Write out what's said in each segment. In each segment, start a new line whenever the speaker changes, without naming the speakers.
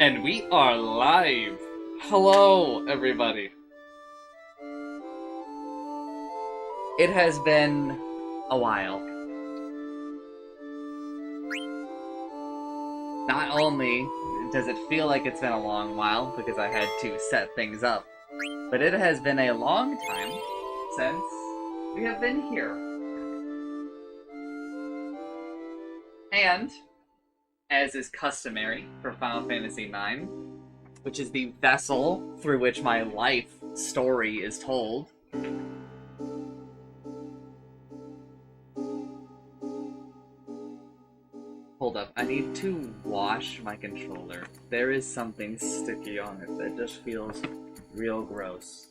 And we are live! Hello, everybody! It has been a while. Not only does it feel like it's been a long while because I had to set things up, but it has been a long time since we have been here. And, as is customary for Final Fantasy IX, which is the vessel through which my life story is told, hold up, I need to wash my controller. There is something sticky on it that just feels real gross.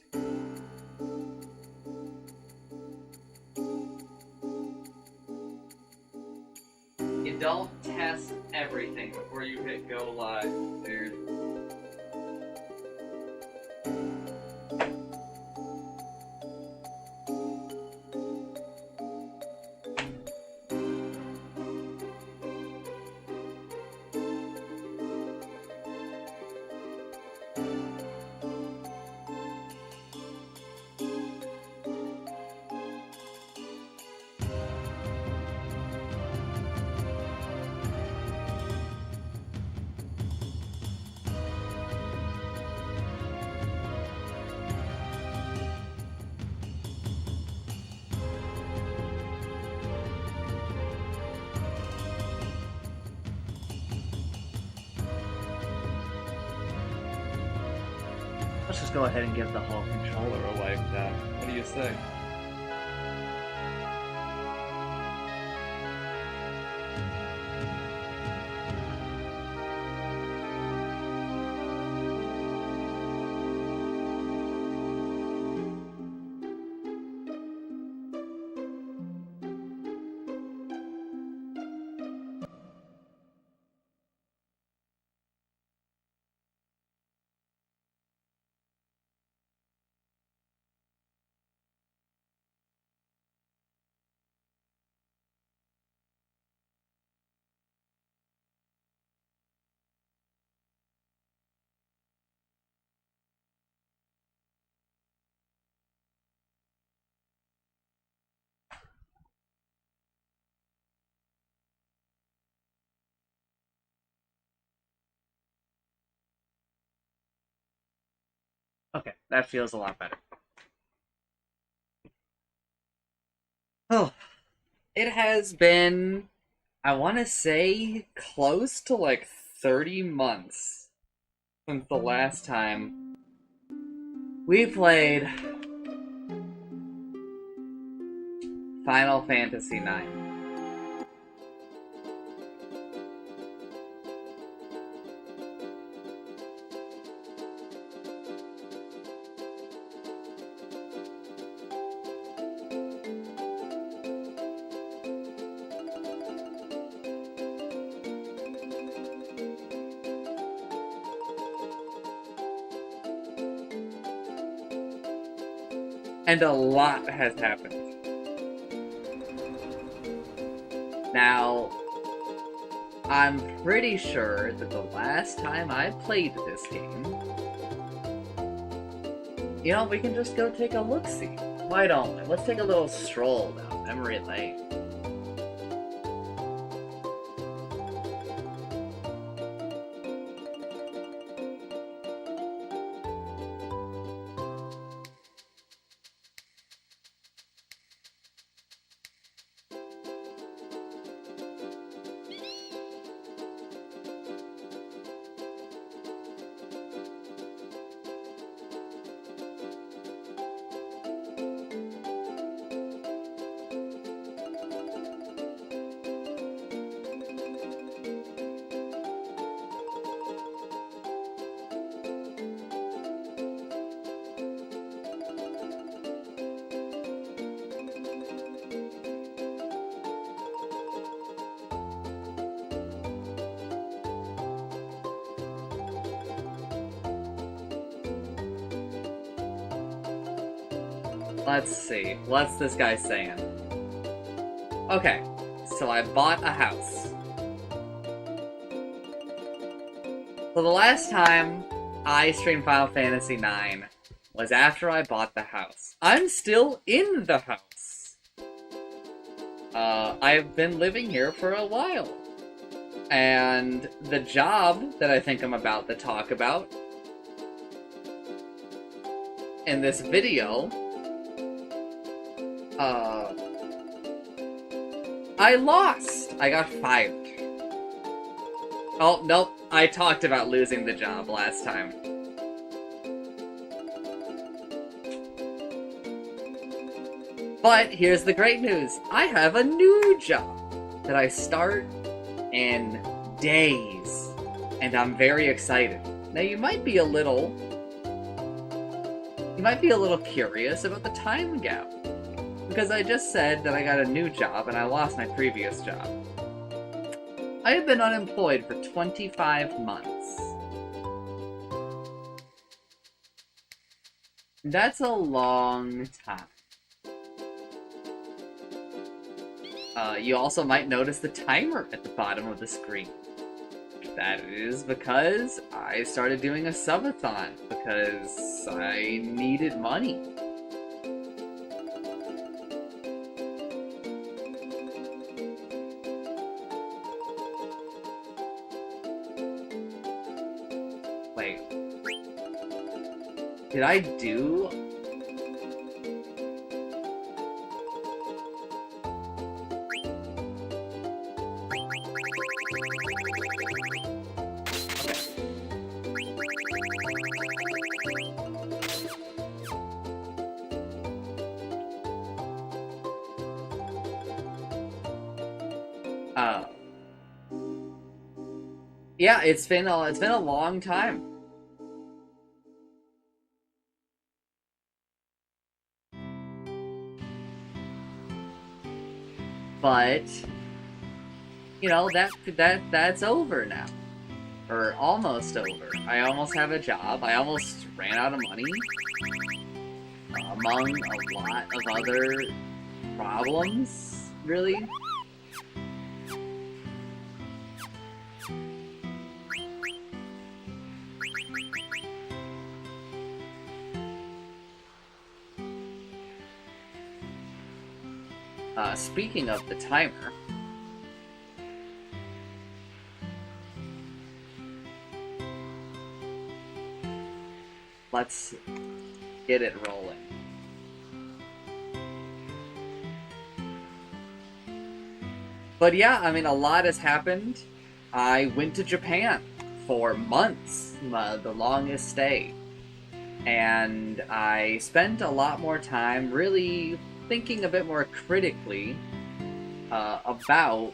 You don't test everything before you hit go live, dude. Let's just go ahead and give the whole controller away for that. What do you say? Okay, that feels a lot better. Oh, it has been, I want to say, close to like 30 months since the last time we played Final Fantasy IX. And a lot has happened. Now, I'm pretty sure that the last time I played this game, we can just go take a look-see. Why don't we? Let's take a little stroll down memory lane. Let's see. What's this guy saying? Okay, so I bought a house. So the last time I streamed Final Fantasy IX was after I bought the house. I'm still in the house. I've been living here for a while. And the job that I think I'm about to talk about in this video, I lost. I got fired. Oh, nope. I talked about losing the job last time. But here's the great news. I have a new job that I start in days. And I'm very excited. Now you might be a little curious about the time gap. Because I just said that I got a new job and I lost my previous job. I have been unemployed for 25 months. That's a long time. You also might notice the timer at the bottom of the screen. That is because I started doing a subathon because I needed money. Wait. Did I do... Yeah, it's been a long time. But you know, that's over now. Or almost over. I almost have a job. I almost ran out of money. Among a lot of other problems, really. Speaking of the timer, let's get it rolling. But yeah, I mean, a lot has happened. I went to Japan for months, the longest stay. And I spent a lot more time really thinking a bit more critically about,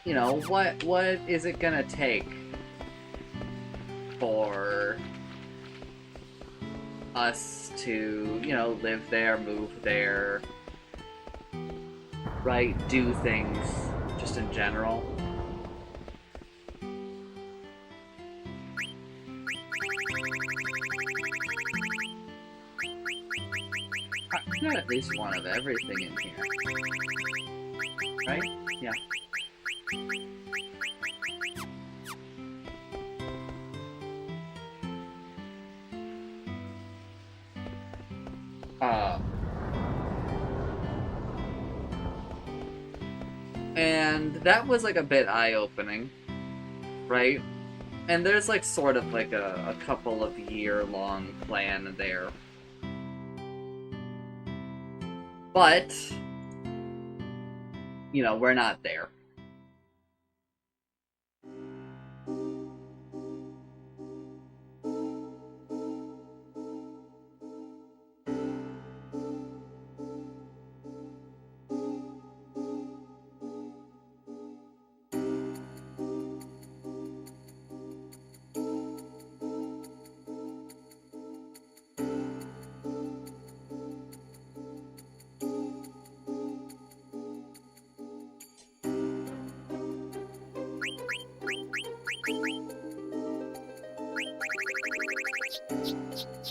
you know, what is it gonna take for us to, you know, live there, move there, right, do things just in general. I got at least one of everything in here. Right? Yeah. And that was like a bit eye-opening, right? And there's like sort of like a couple of year-long plan there. But, you know, we're not there.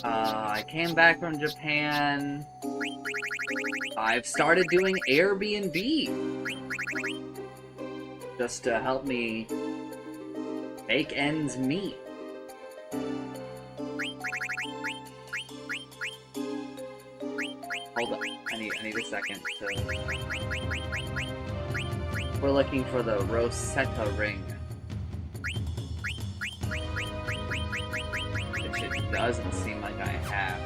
I came back from Japan. I've started doing Airbnb just to help me make ends meet. hold on. I need a second to... We're looking for the Rosetta ring. Which it doesn't seem like I have.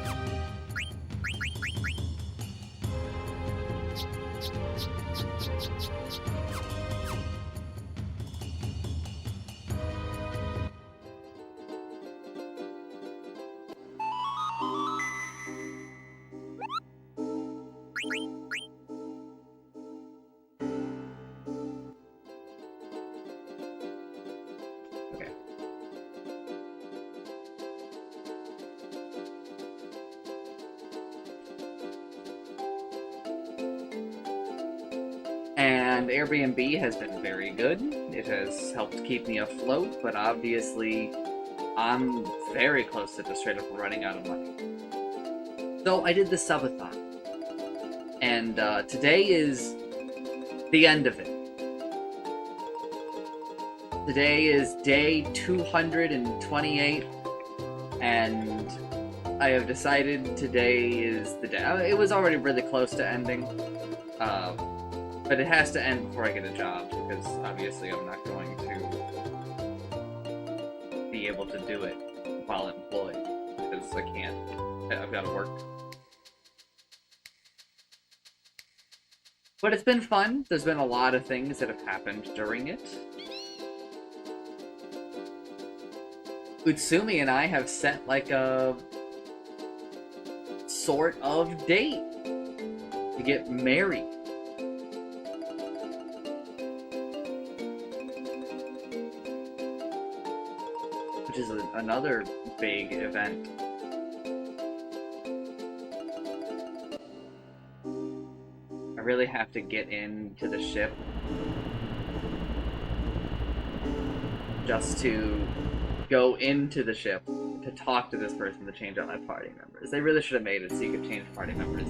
And Airbnb has been very good. It has helped keep me afloat, but obviously I'm very close to just straight up running out of money. So I did the subathon. And today is the end of it. Today is day 228, and I have decided today is the day. It was already really close to ending. But it has to end before I get a job, because obviously I'm not going to be able to do it while employed, because I can't. I've got to work. But it's been fun. There's been a lot of things that have happened during it. Utsumi and I have set like a sort of date to get married. Which is another big event. I really have to get into the ship just to go into the ship to talk to this person to change out my party members. They really should have made it so you could change party members.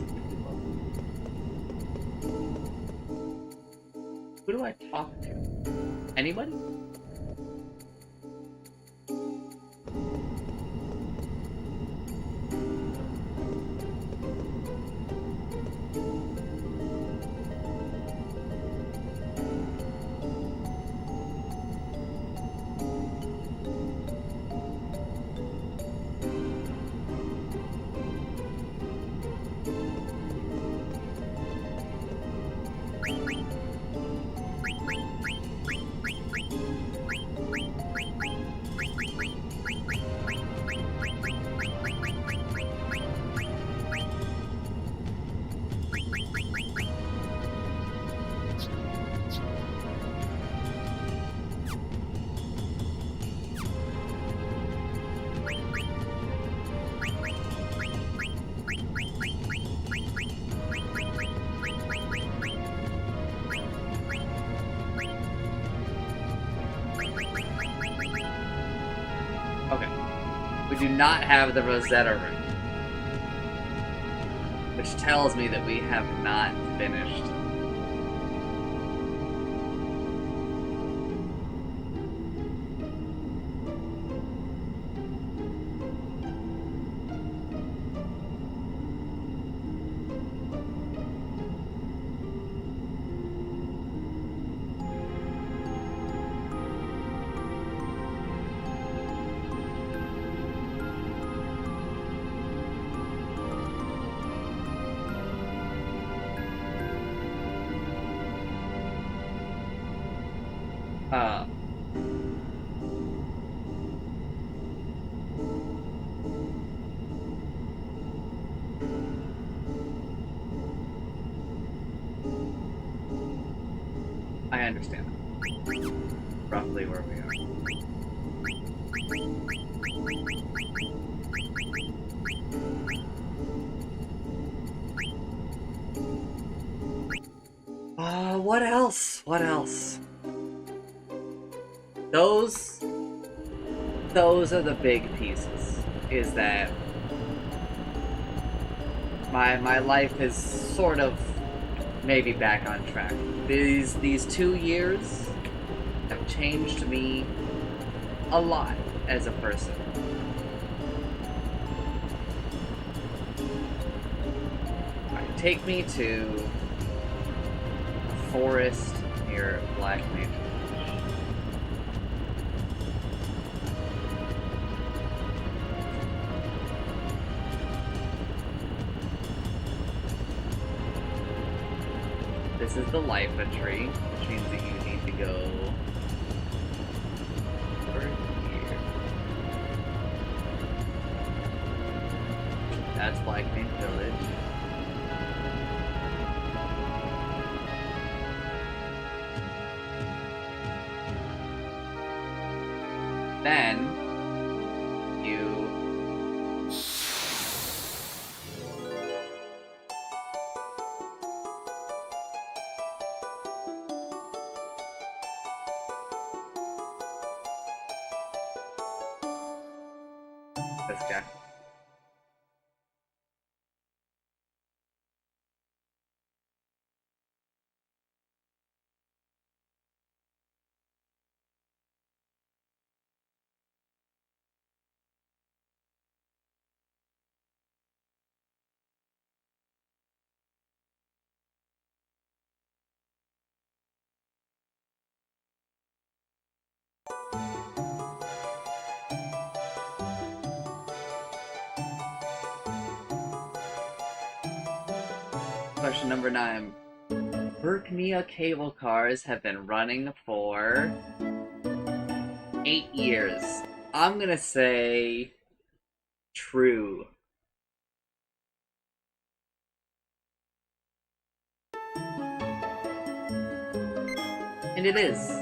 Who do I talk to? Anybody? Do not have the Rosetta ring, which tells me that we have not finished. I understand roughly where we are. What else? What else? Those are the big pieces. Is that my life is sort of maybe back on track. These 2 years have changed me a lot as a person. take me to a forest near Black Nature. This is the Lifa tree, which means that you need to go over here. That's Black Nature Village. Then you this guy. Question number 9. Burknia cable cars have been running for 8 years. I'm gonna say true. And it is.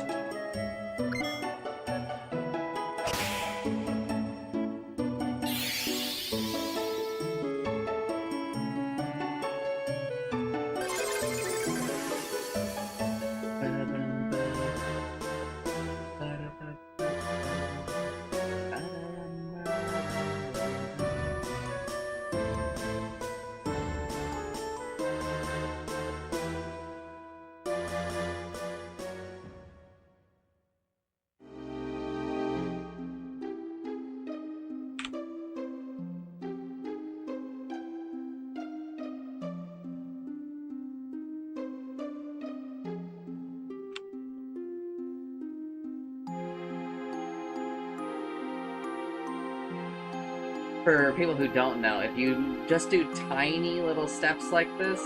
For people who don't know, if you just do tiny little steps like this,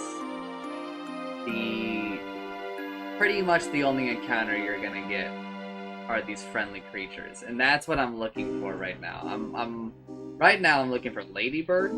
pretty much the only encounter you're gonna get are these friendly creatures, and that's what I'm looking for right now. Right now I'm looking for Ladybird.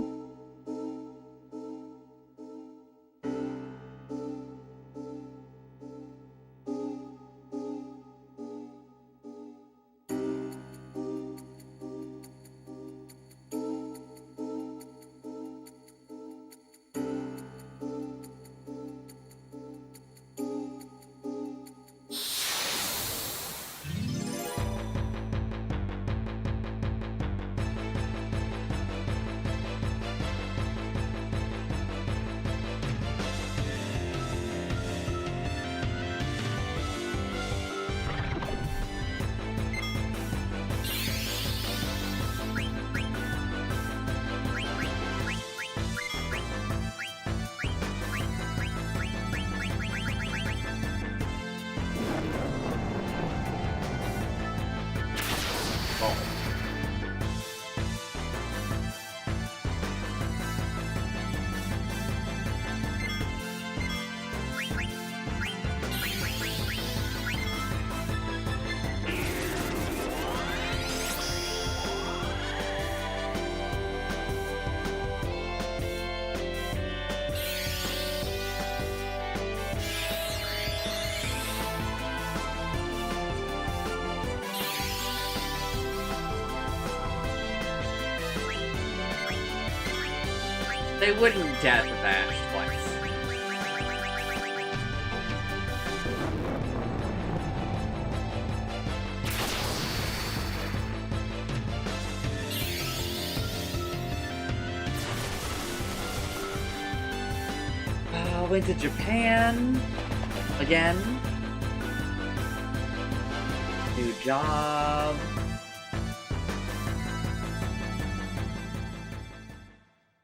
They wouldn't death Vash twice. Went to Japan again. New job.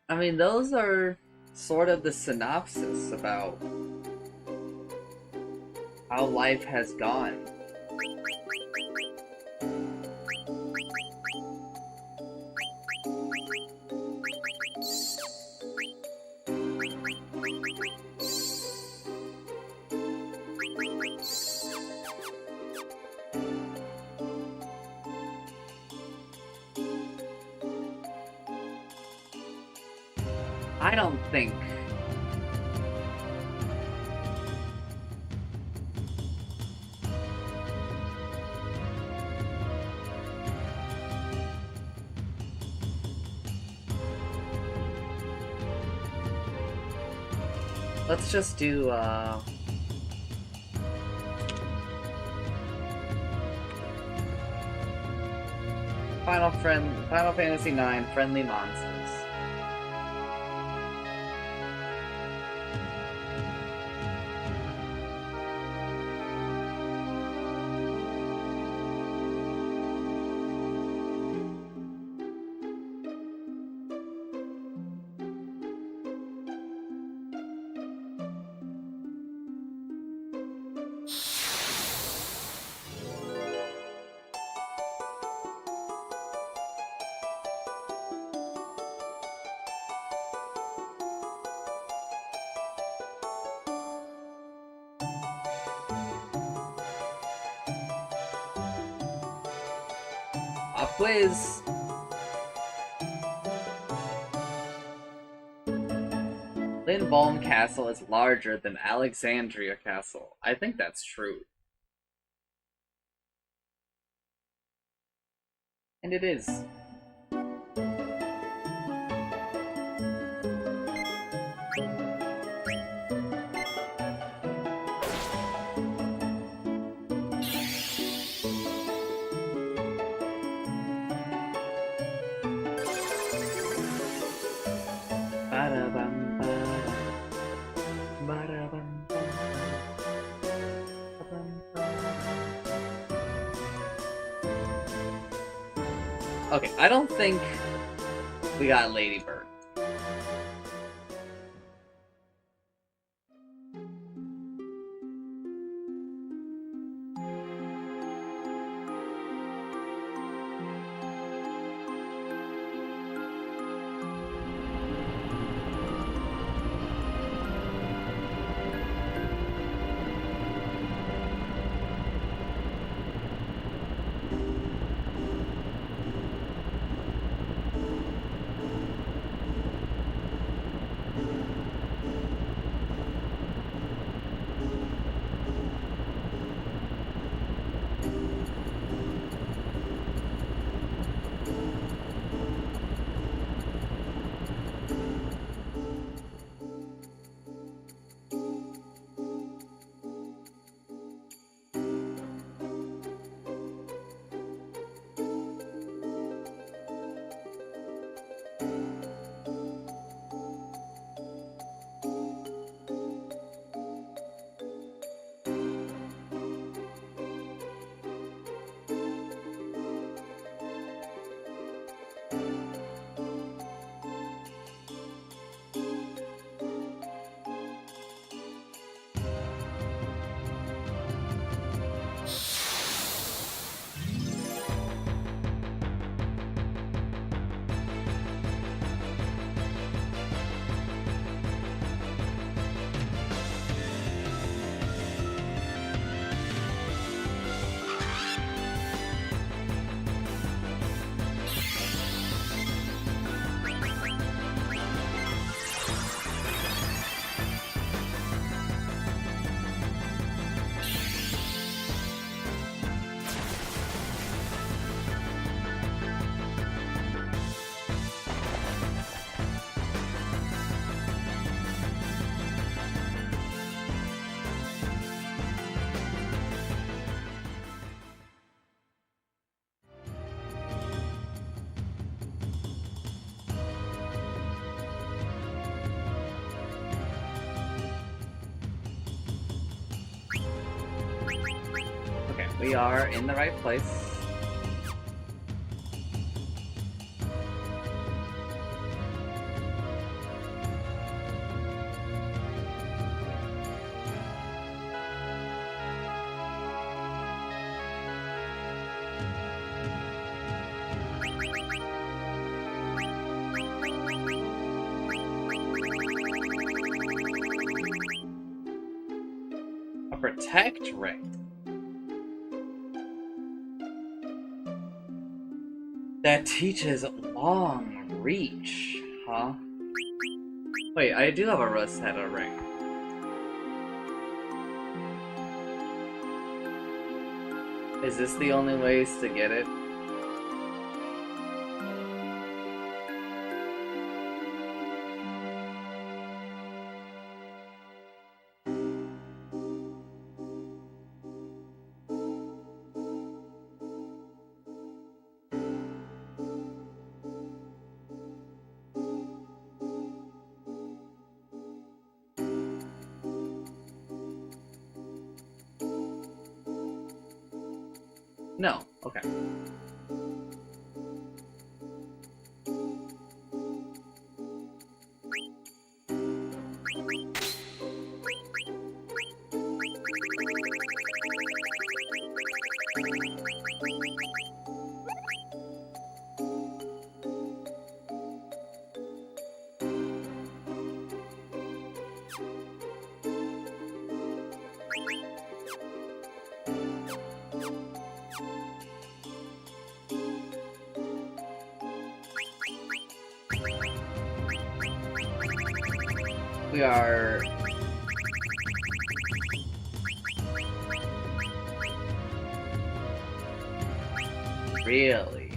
I mean, those are sort of the synopsis about how life has gone. I don't think let's just do Final Fantasy IX Friendly Monsters. Pop quiz. Lindholm Castle is larger than Alexandria Castle. I think that's true. And it is. Okay, I don't think we got Lady Bird. We are in the right place. Protect ring. That teaches long reach, huh? Wait, I do have a Rosetta ring. Is this the only ways to get it? No, okay. We are... Really?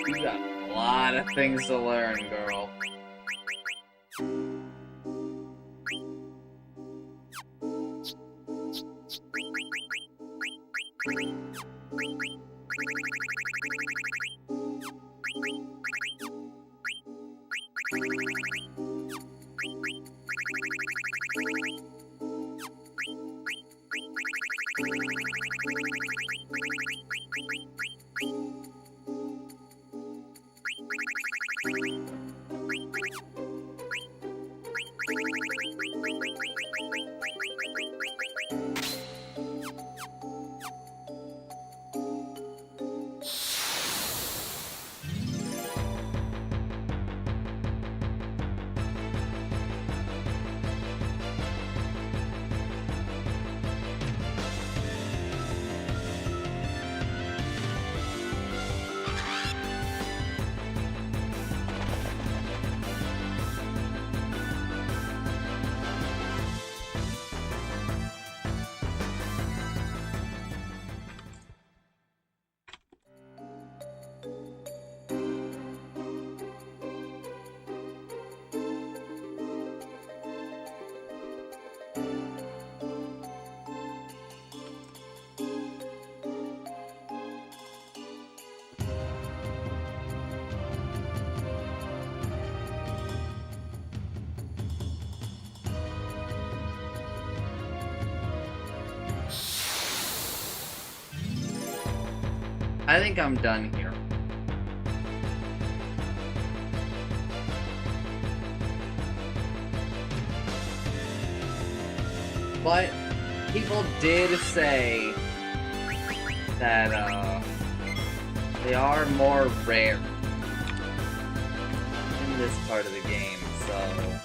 You got a lot of things to learn, girl. I think I'm done here. But people did say that they are more rare in this part of the game, so...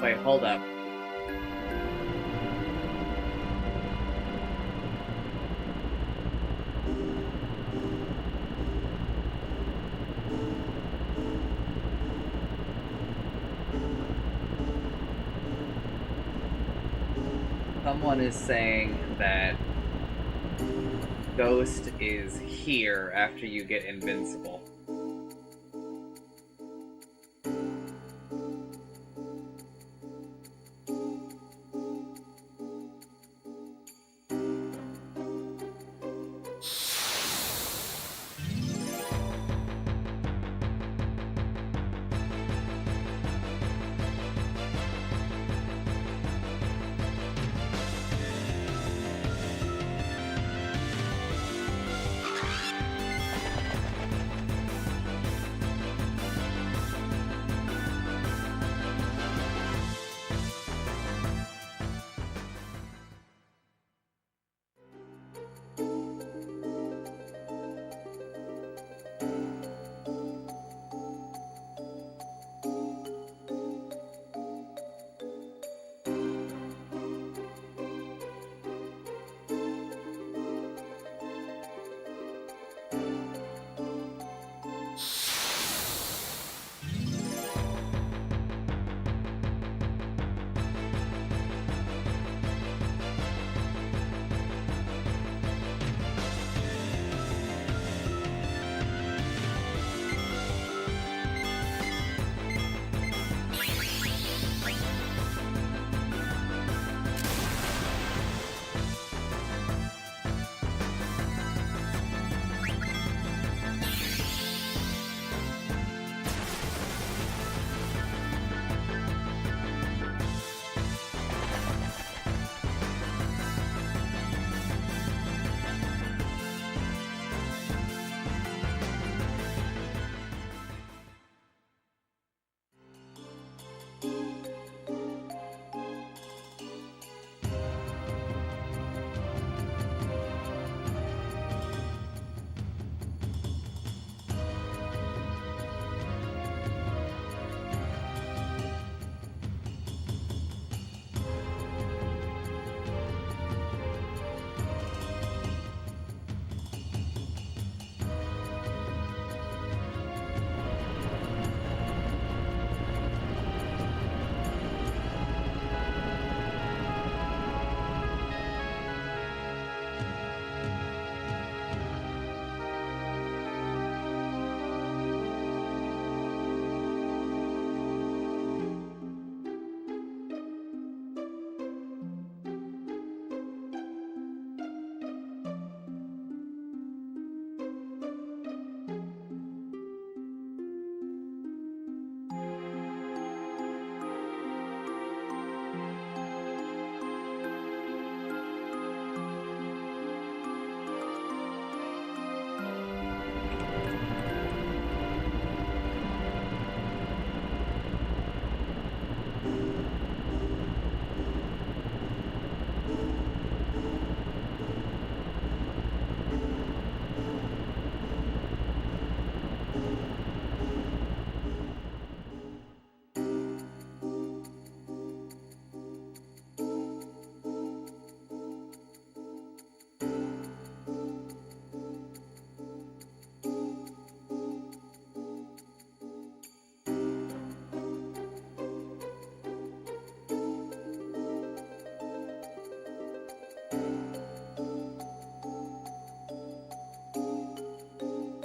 Wait, hold up. Someone is saying that Ghost is here after you get invincible.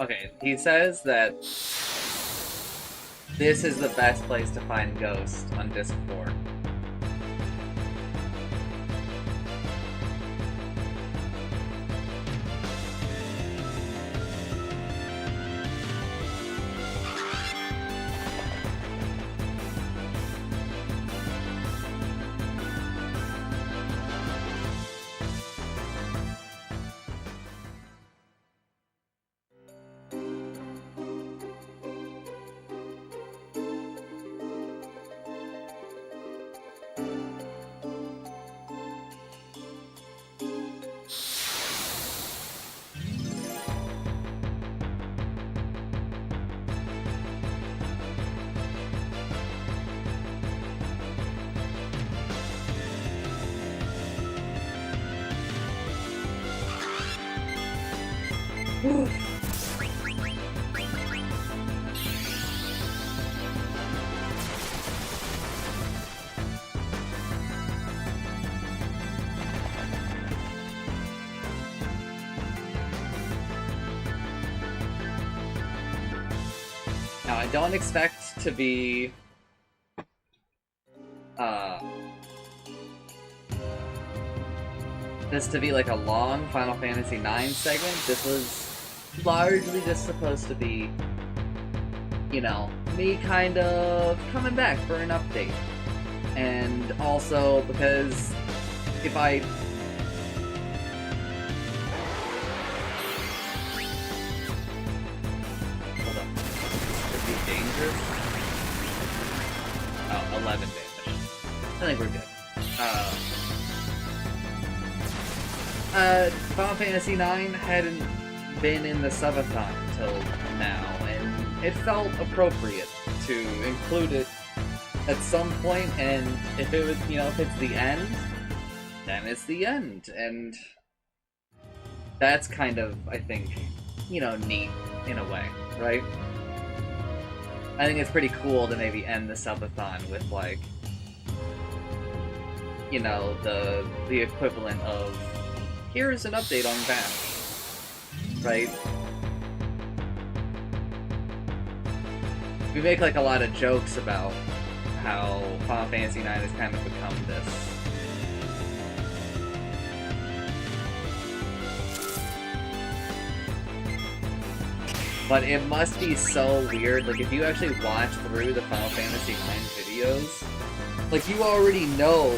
Okay, he says that this is the best place to find Ghost on Disc 4. Now, I don't expect to be this to be like a long Final Fantasy IX segment. This was largely just supposed to be, you know, me kind of coming back for an update. And also because if I... Hold up. Could be dangerous. Oh, 11 damage. I think we're good. Final Fantasy IX hadn't been in the subathon until now, and it felt appropriate to include it at some point, and if it was, you know, if it's the end, then it's the end, and that's kind of, I think, you know, neat in a way, right? I think it's pretty cool to maybe end the subathon with, like, you know, the equivalent of, here's an update on Vash, right? We make, like, a lot of jokes about how Final Fantasy IX has kind of become this. But it must be so weird, like, if you actually watch through the Final Fantasy IX videos, like, you already know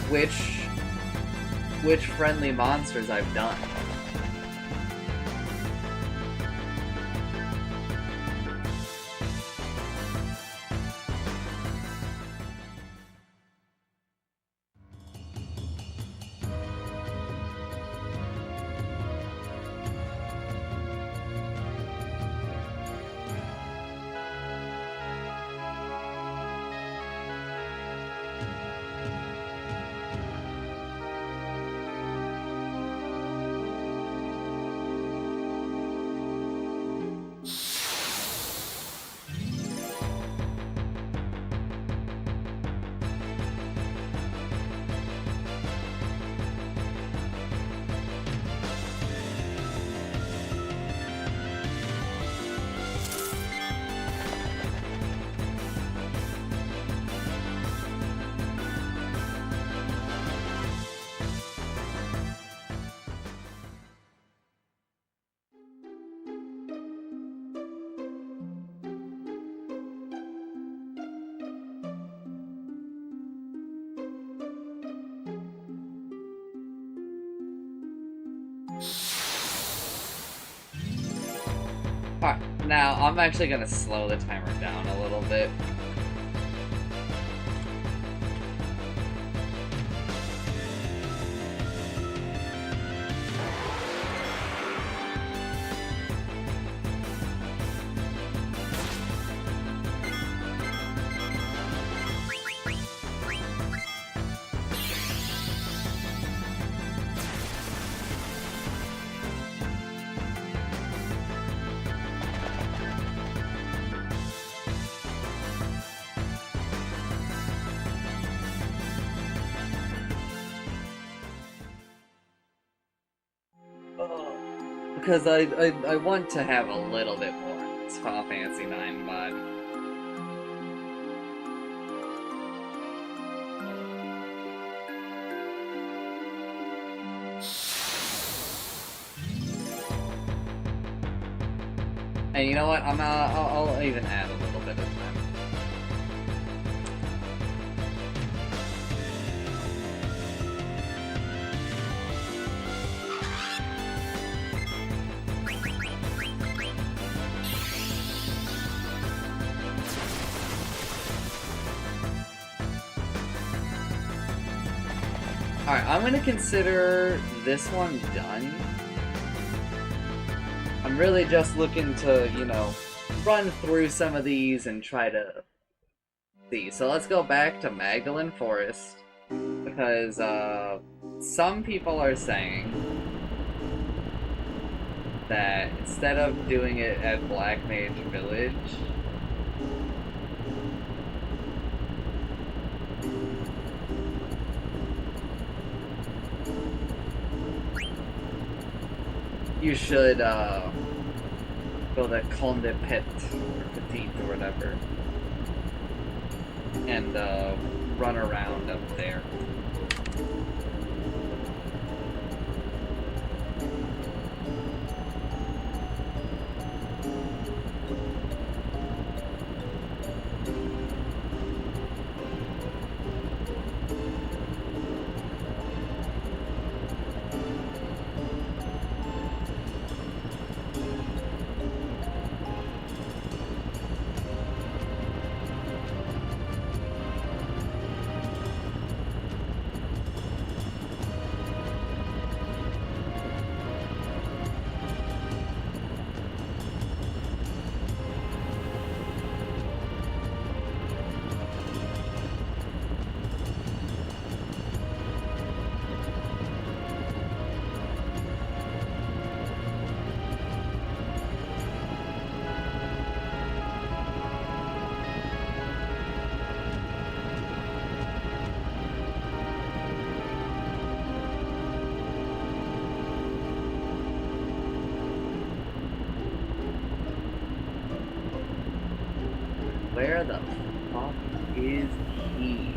which friendly monsters I've done. Alright, now I'm actually gonna slow the timer down a little bit. Because I want to have a little bit more in this Final Fantasy IX mod. And you know what? I'll even add a little bit of time. Alright, I'm gonna consider this one done. I'm really just looking to, you know, run through some of these and try to see. So let's go back to Magdalen Forest, because some people are saying that instead of doing it at Black Mage Village, you should go to Conde Pit or Petite or whatever and run around up there. Where the fuck is he?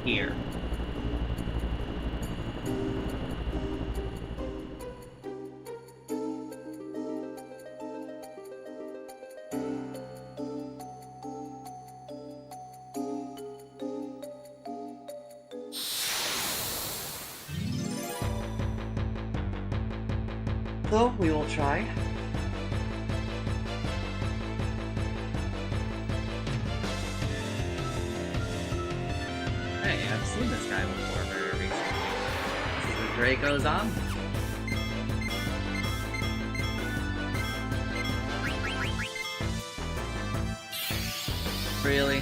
Here. So we will try. Hey, I've seen this guy before very recently. This is the Draco's on. Really?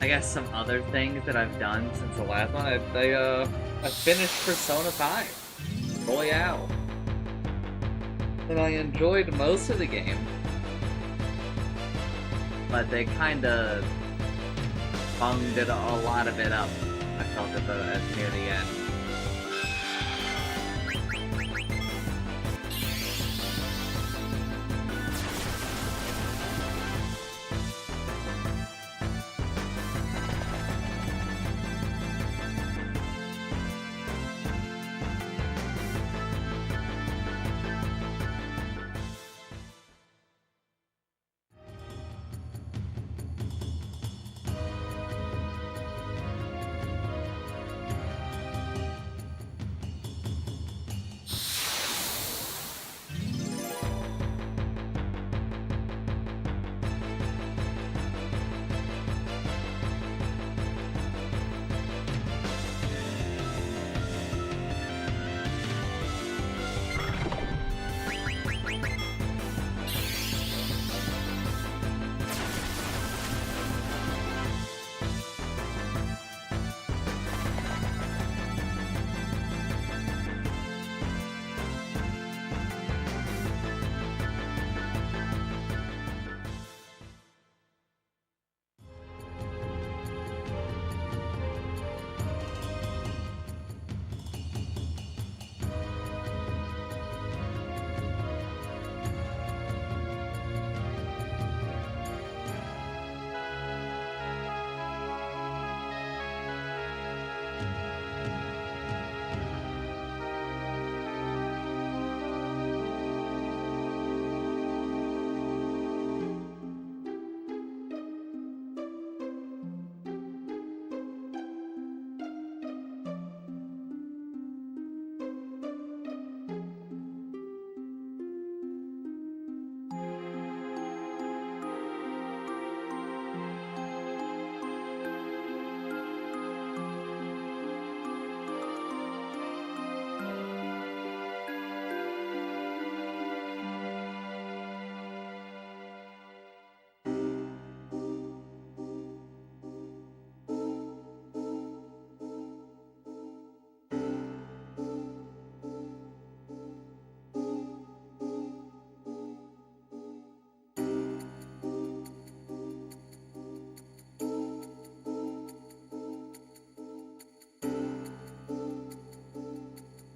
I guess some other things that I've done since the last one. I finished Persona 5 Royale, and I enjoyed most of the game, but they kind of bunged it, a lot of it up. I felt at near the end.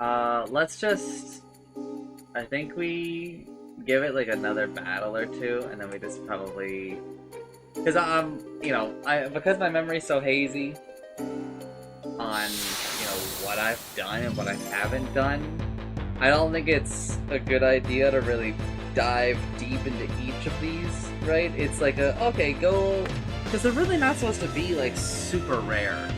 Let's just... I think we give it like another battle or two, and then we just probably... Because because my memory's so hazy on, what I've done and what I haven't done, I don't think it's a good idea to really dive deep into each of these, right? It's like okay, go... Because they're really not supposed to be, like, super rare.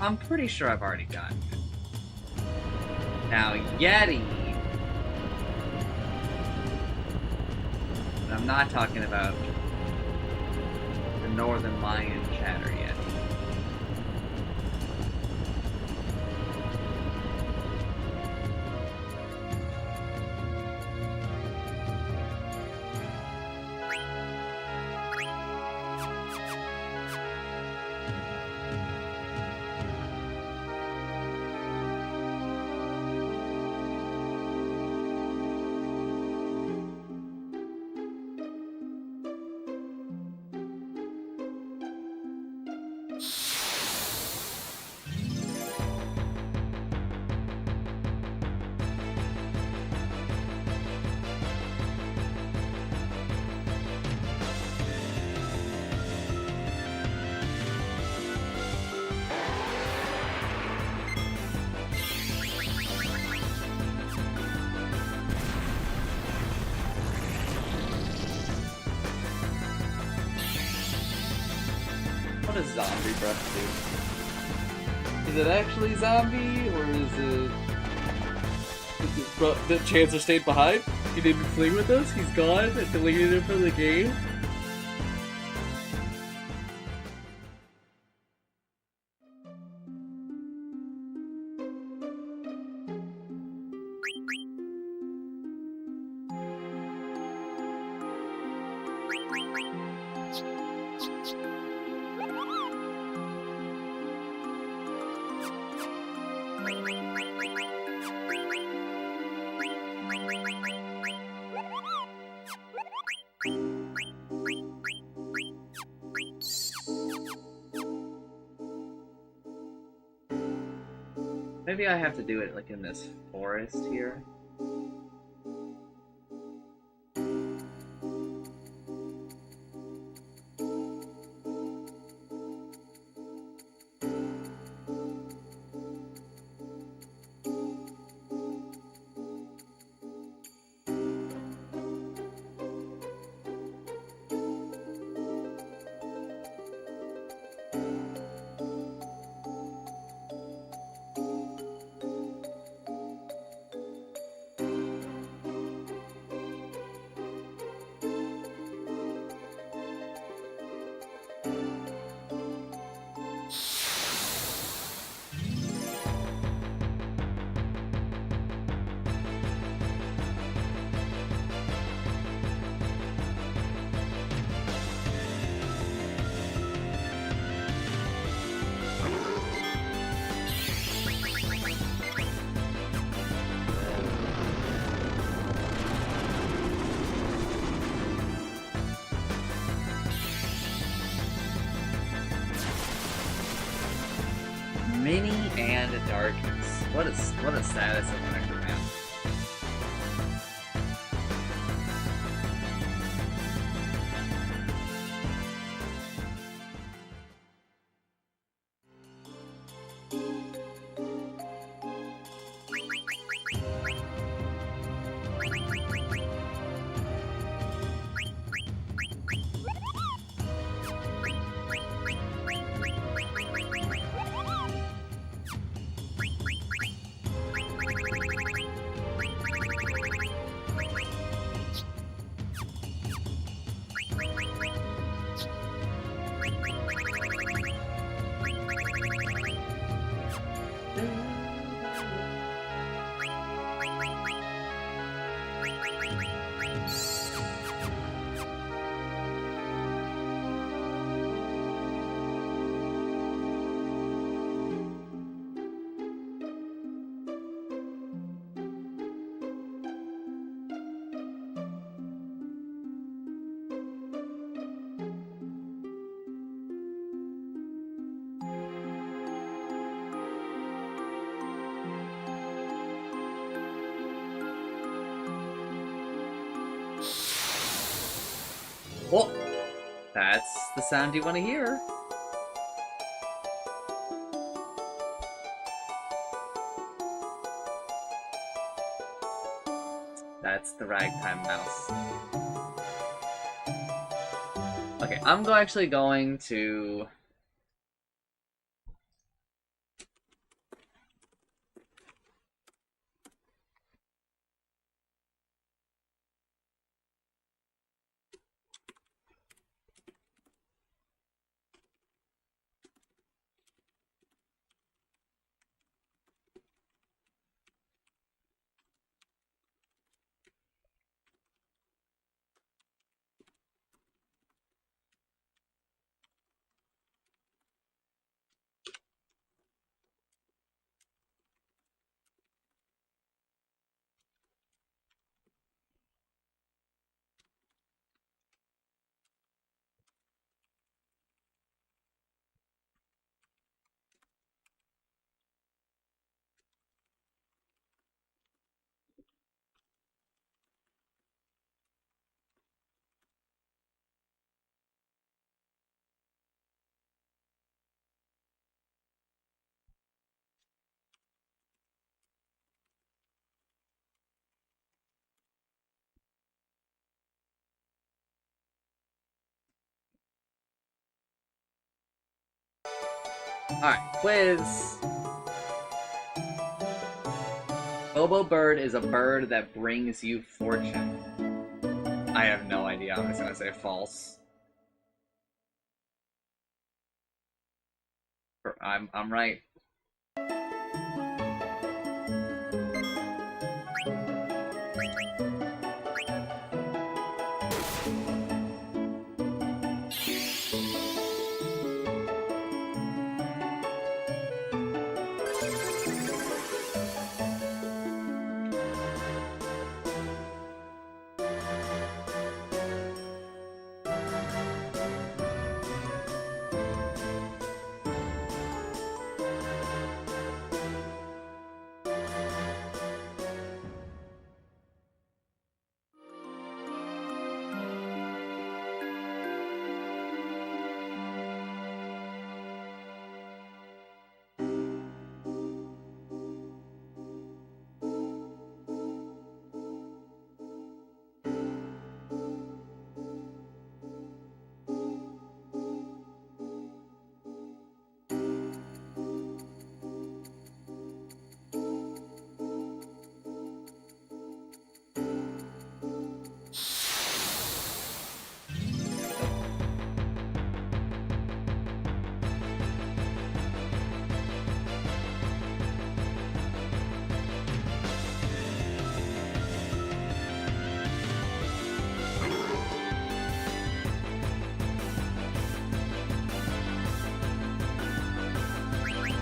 I'm pretty sure I've already gotten it. Now, Yeti. And I'm not talking about the Northern Lion chatter yet. What does zombie breath do? Is it actually zombie, or is it... The Chancellor stayed behind? He didn't flee with us? He's gone and deleted him from the game? Maybe I have to do it like in this forest here. Mini and darkness. What a status of an necromancer. Well, that's the sound you want to hear. That's the ragtime mouse. Okay, I'm actually going to... Alright, quiz. Bobo Bird is a bird that brings you fortune. I have no idea. I'm just gonna say false. I'm right.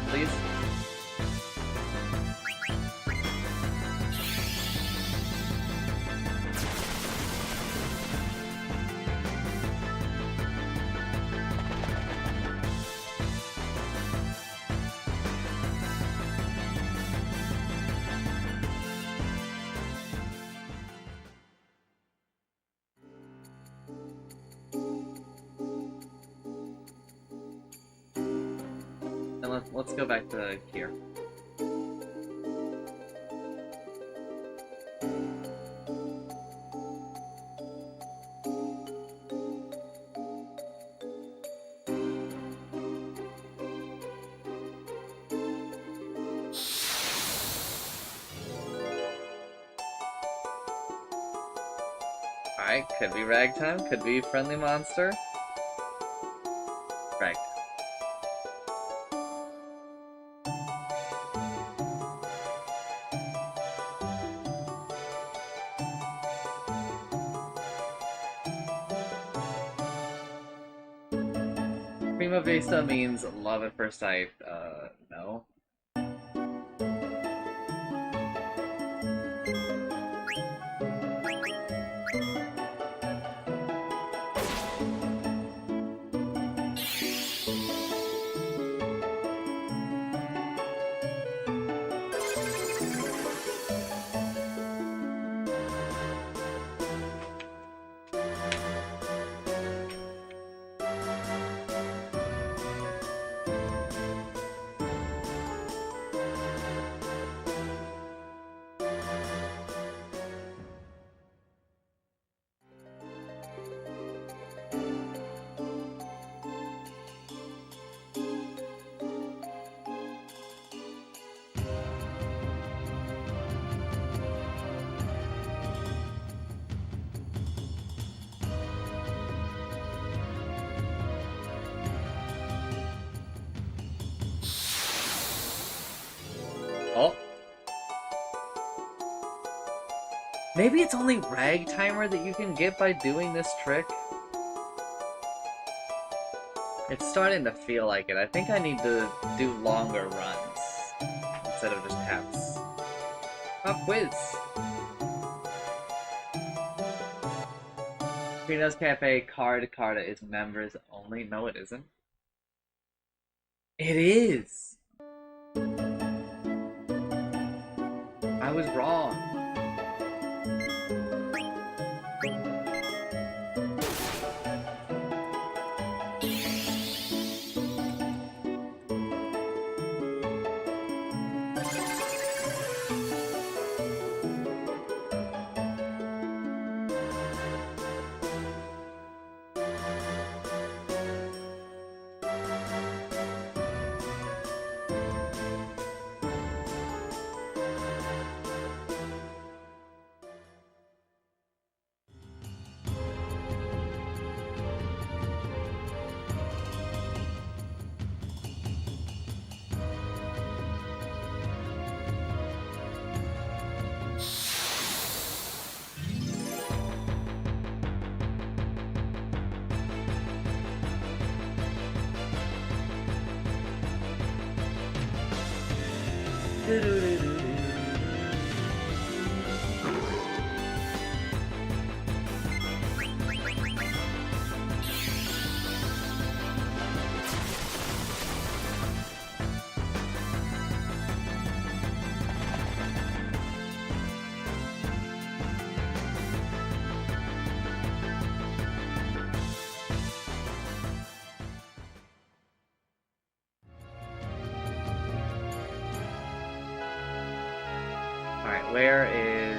Please. And let's go back to here. Alright, could be Ragtime, could be Friendly Monster. Ragtime. Prima Vista means love at first sight. No. Oh. Maybe it's only Ragtimer that you can get by doing this trick? It's starting to feel like it. I think I need to do longer runs instead of just taps. Pop quiz! Trina's Cafe Carta is members only. No, it isn't. It is! I was wrong. Alright, where is...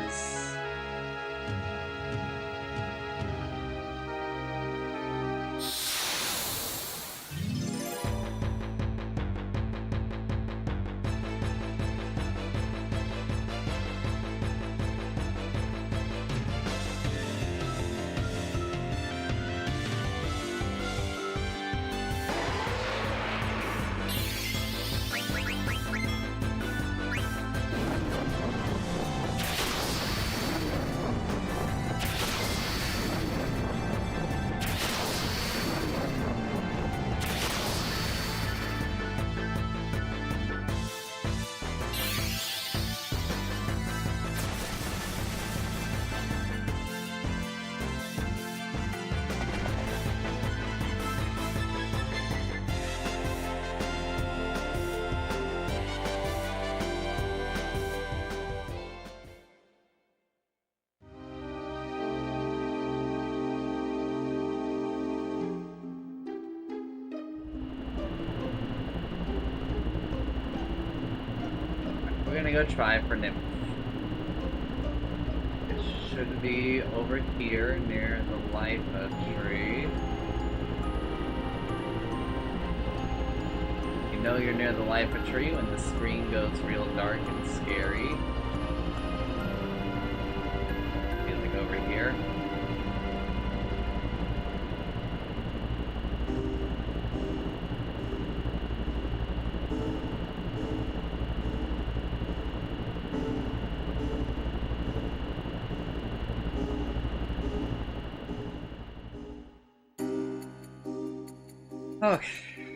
We're gonna go try for Nymph. It should be over here near the life of tree. You know you're near the life of tree when the screen goes real dark and scary. Feel like over here. Okay.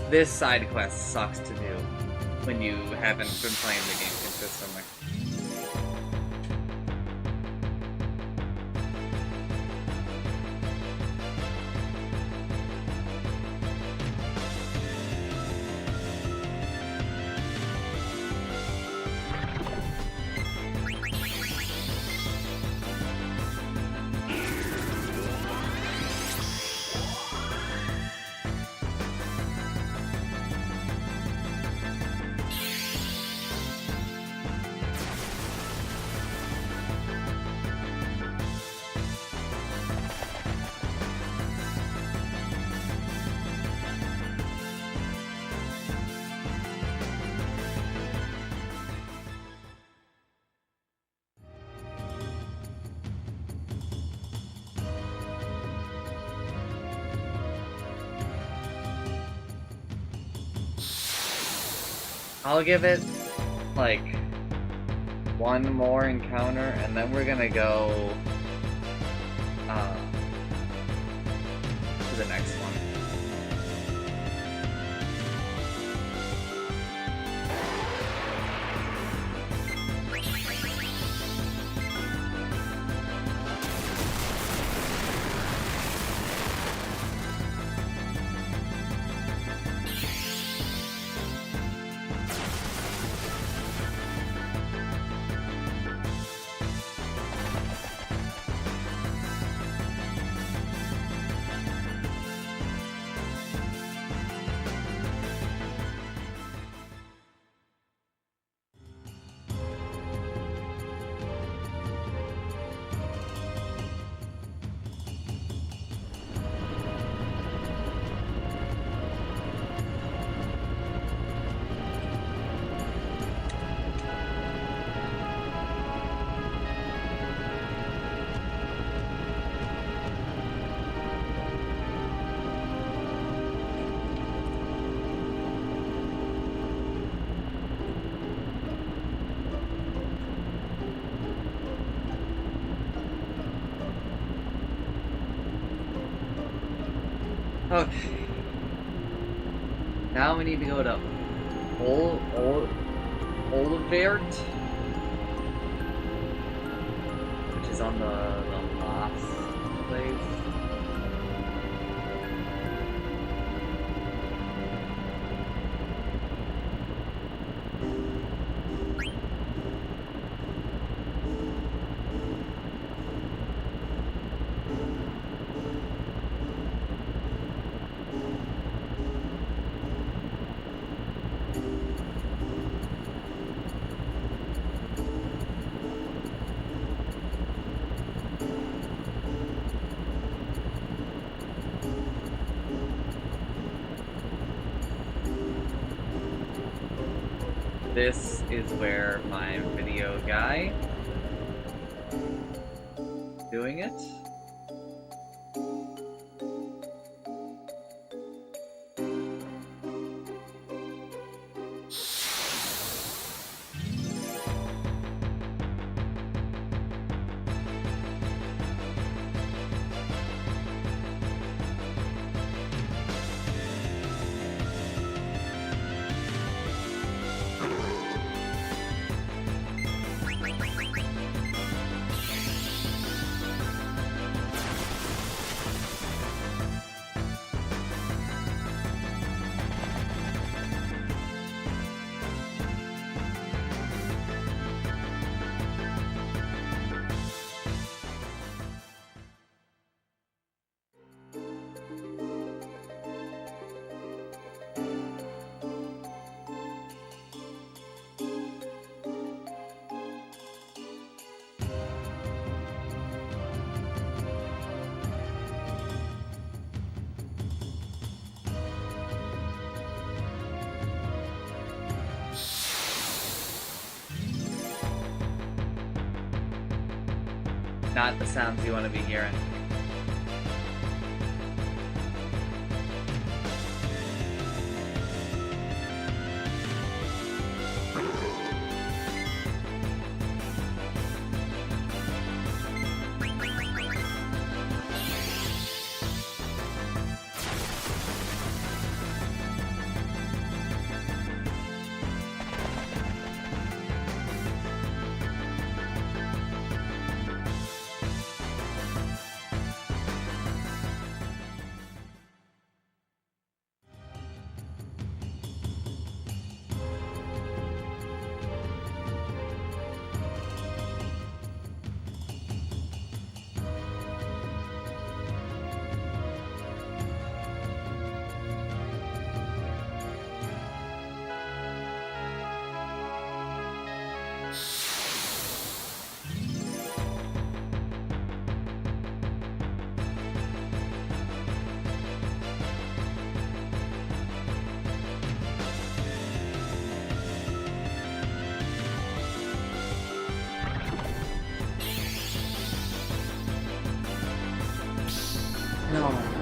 This side quest sucks to do when you haven't been playing the game consistently. I'll give it, like, one more encounter, and then we're gonna go, to the next one. Okay. Now we need to go to Olivert, which is on the last place. this is where my video guy doing it. Not the sounds you want to be hearing. No.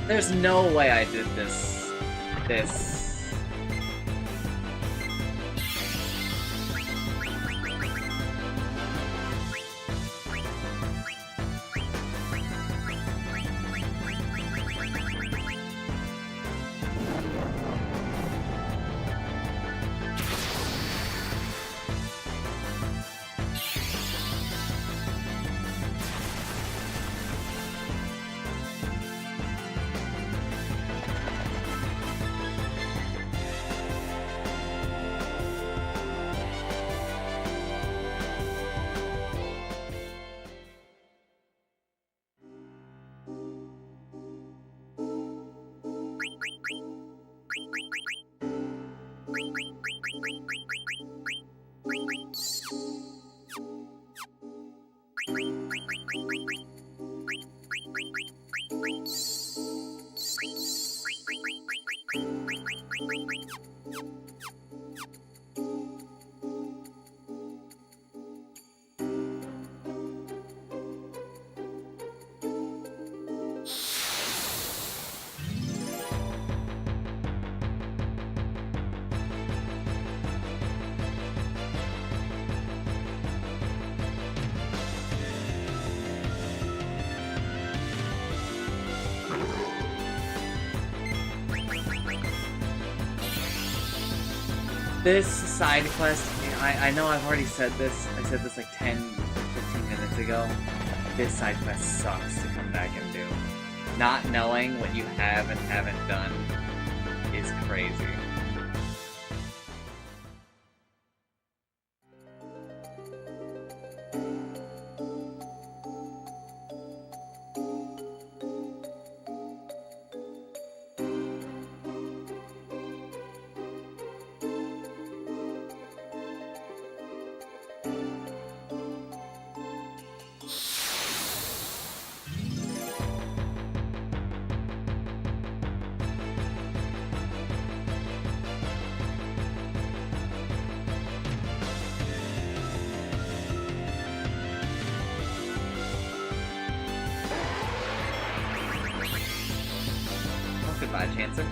There's no way I did this. This side quest, I know I've already said this. I said this like 10, 15 minutes ago. This side quest sucks to come back and do. Not knowing what you have and haven't done is crazy. Goodbye, Chancer.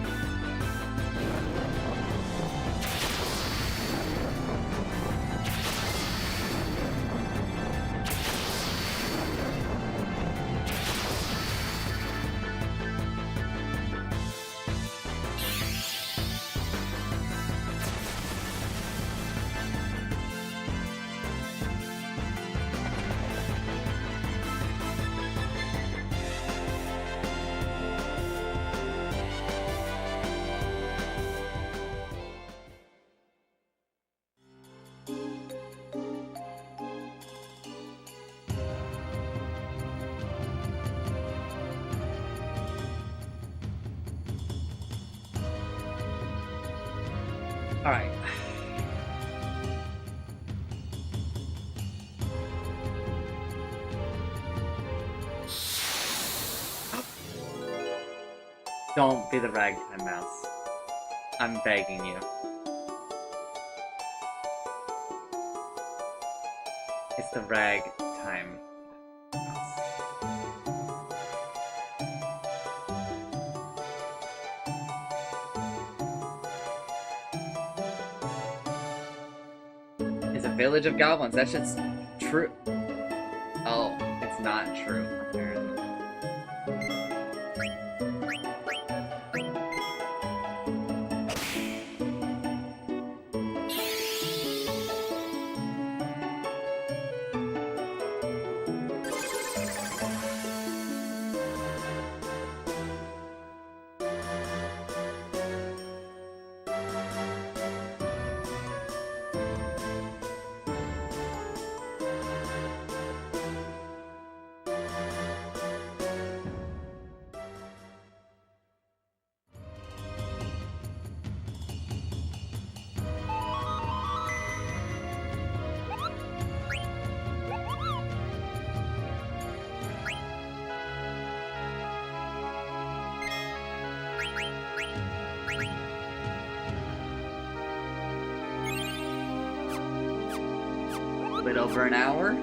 Alright. Don't be the ragtime mouse. I'm begging you. It's the ragtime mouse. It's a village of goblins. That shit's true. Oh, it's not true, apparently. A bit over an hour.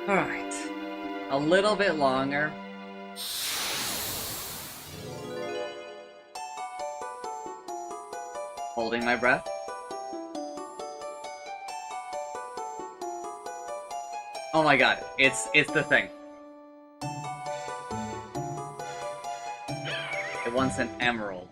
Alright. A little bit longer. Holding my breath. Oh my god, it's the thing. It wants an emerald.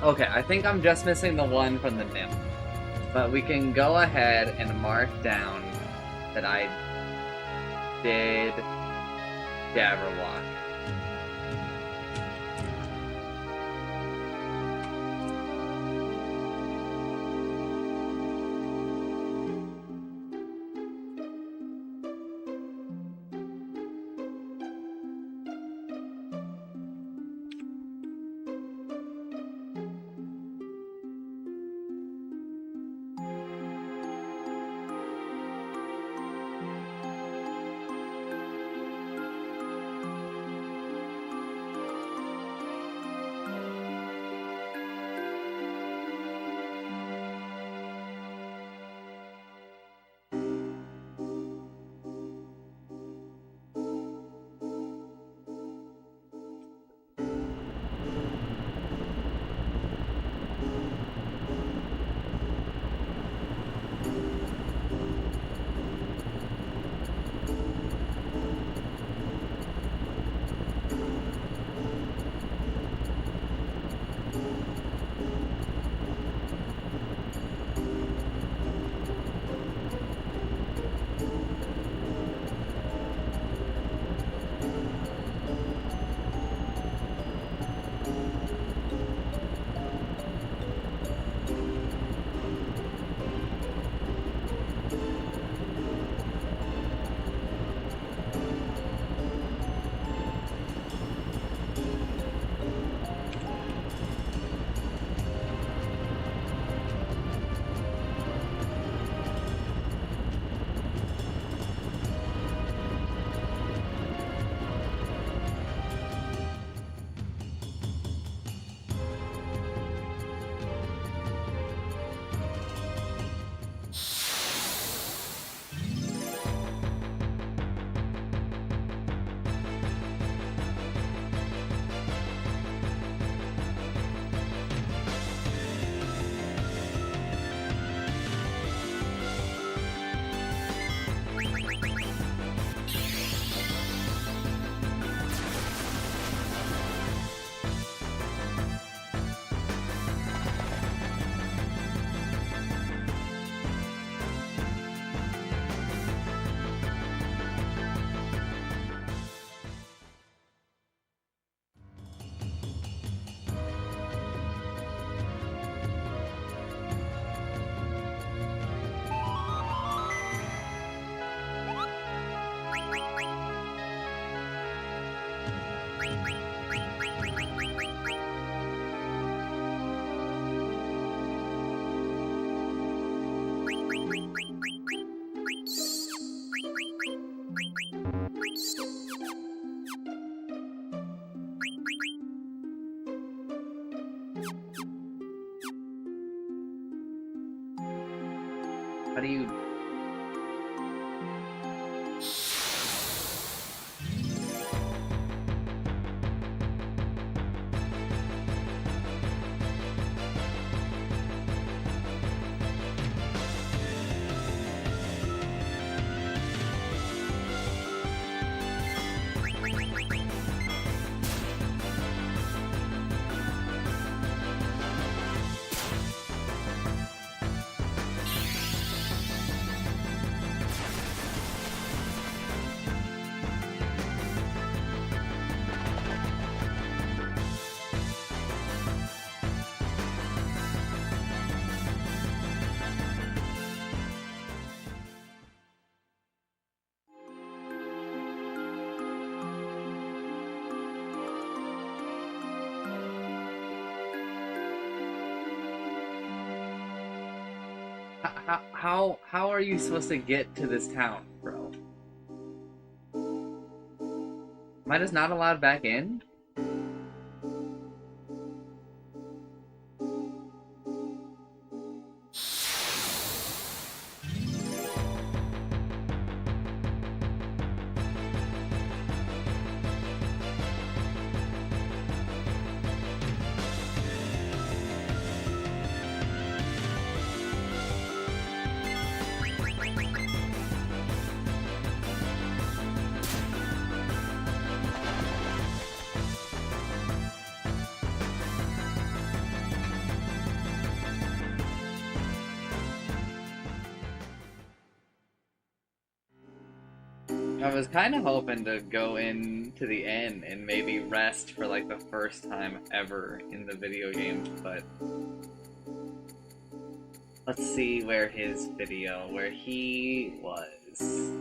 Okay, I think I'm just missing the one from the nymph. But we can go ahead and mark down that I did Jabberwock. How do you... How are you supposed to get to this town, bro? Am I just not allowed back in? I was kind of hoping to go into the end and maybe rest for like the first time ever in the video game, but let's see where his video, where he was.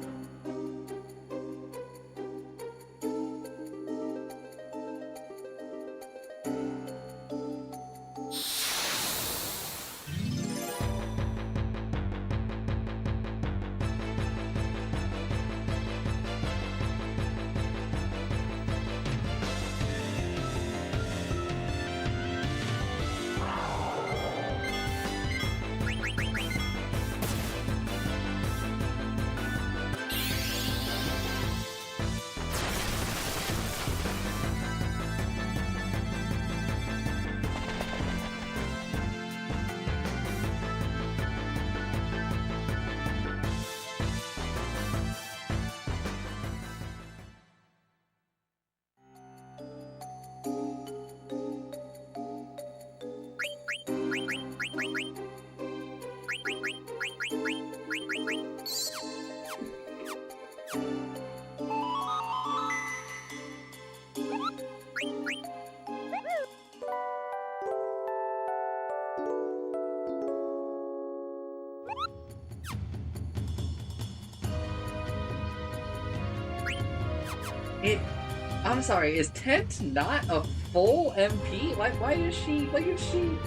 I'm sorry, is Tent not a full MP? Like, why is she... Look at she...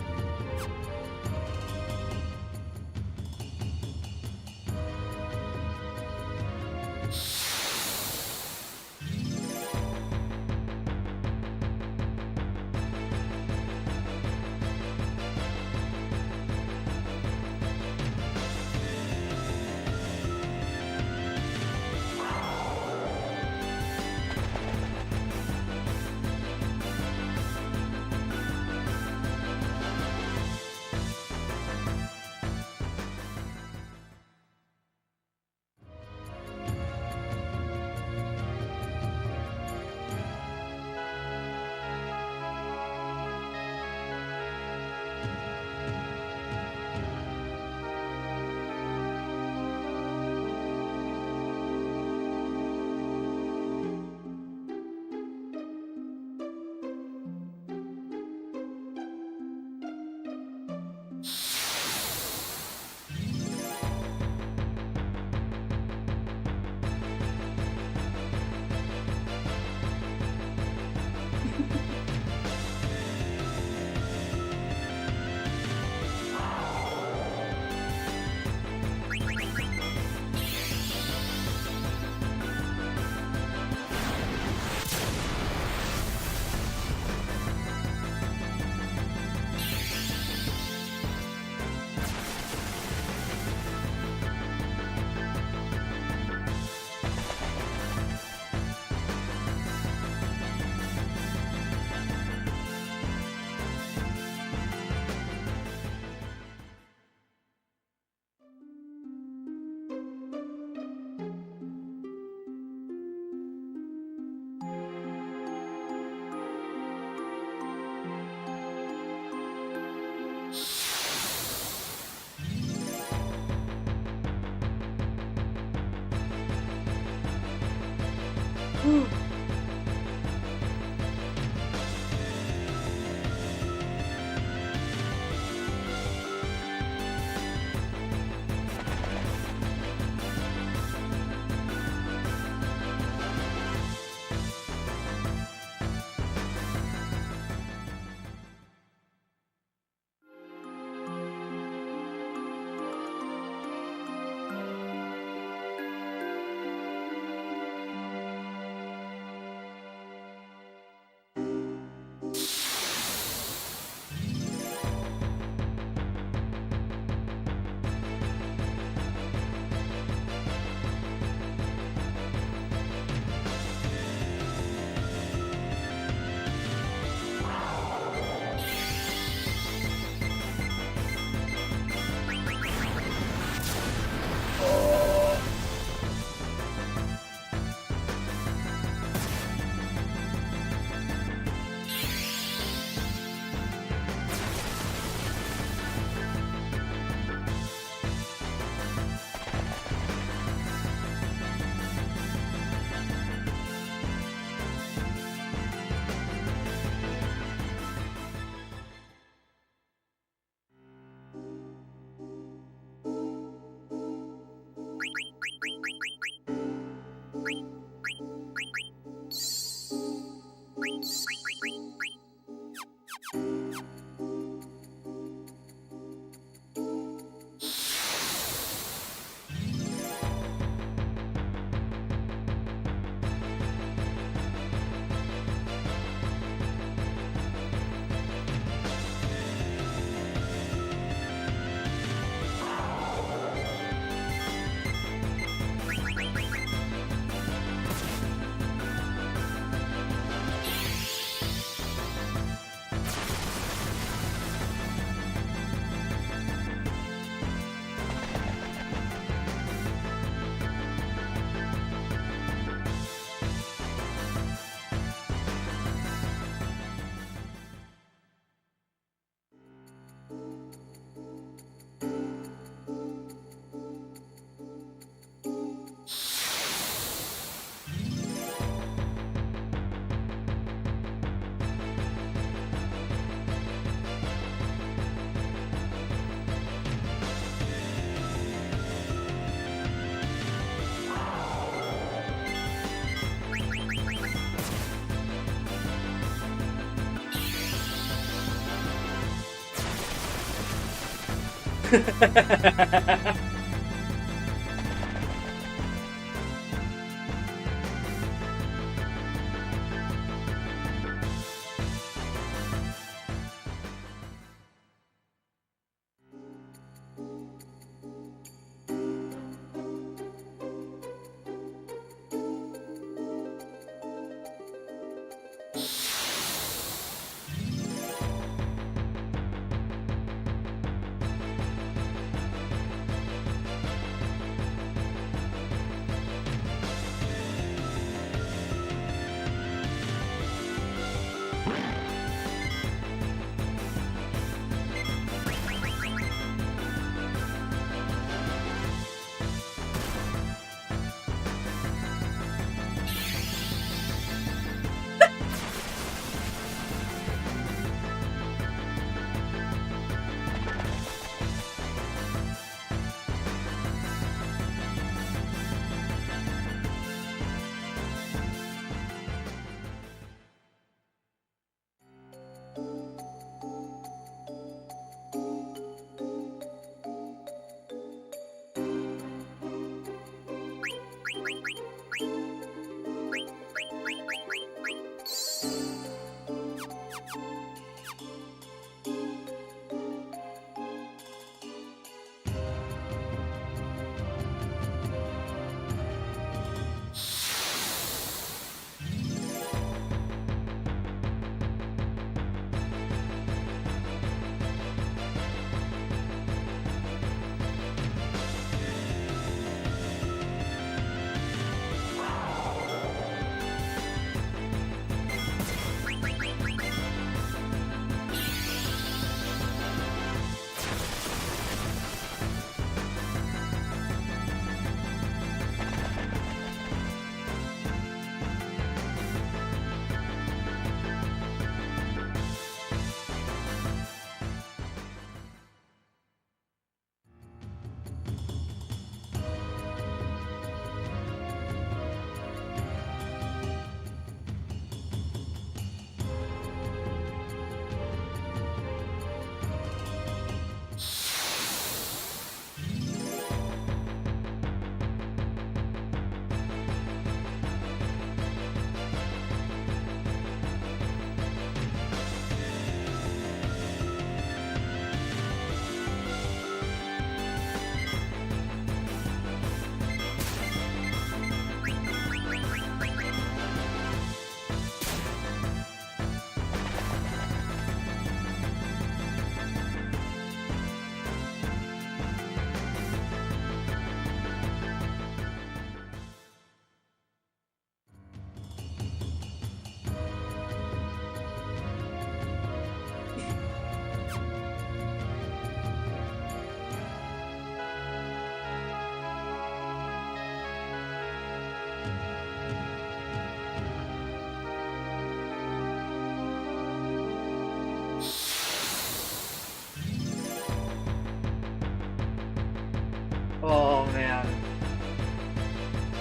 Oh man,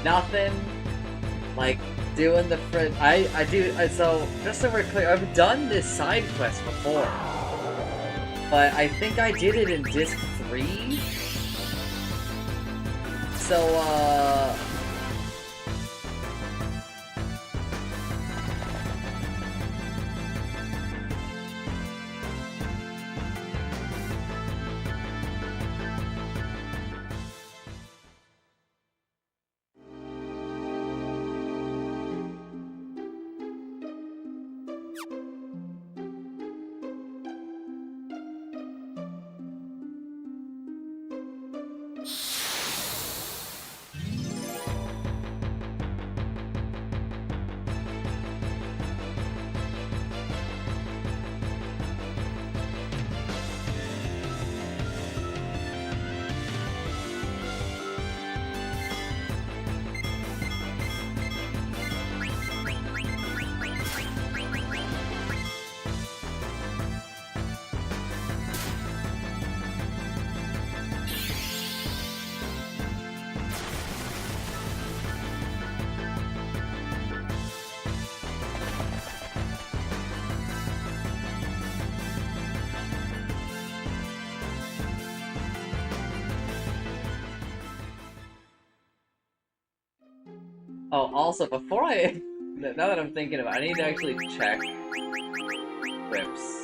nothing like doing the I do so just so we're clear, I've done this side quest before, but I think I did it in disc 3. So oh, also before I now that I'm thinking about it, I need to actually check Rips.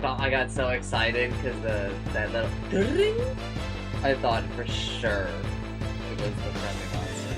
I got so excited because that little ding, I thought for sure it was the friendly monster.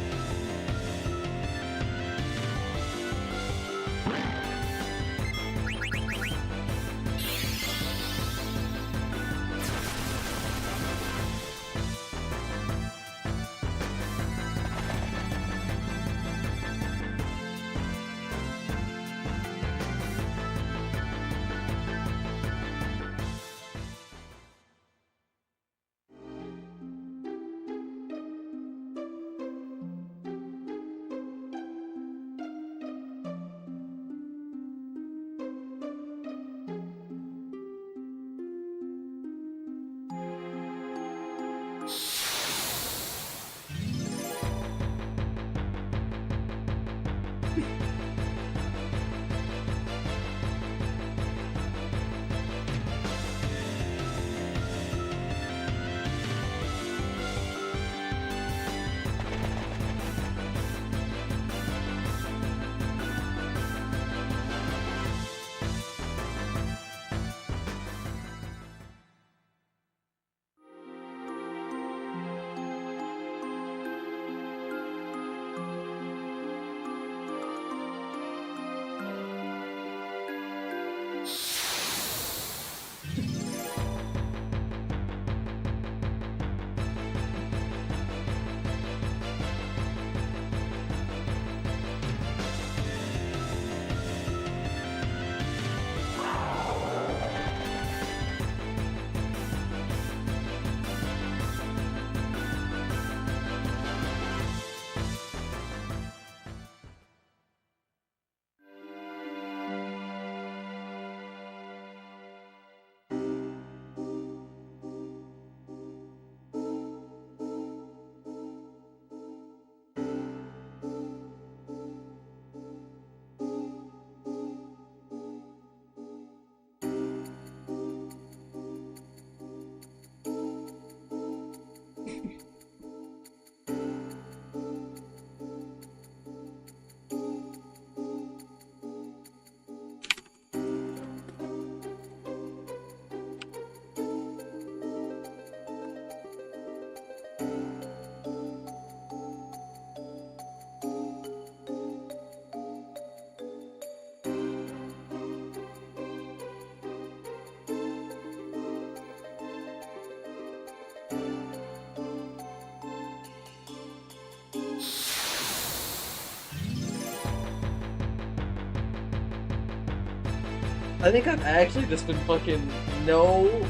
I think I've actually just been fucking non-verbal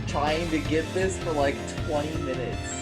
trying to get this for like 20 minutes.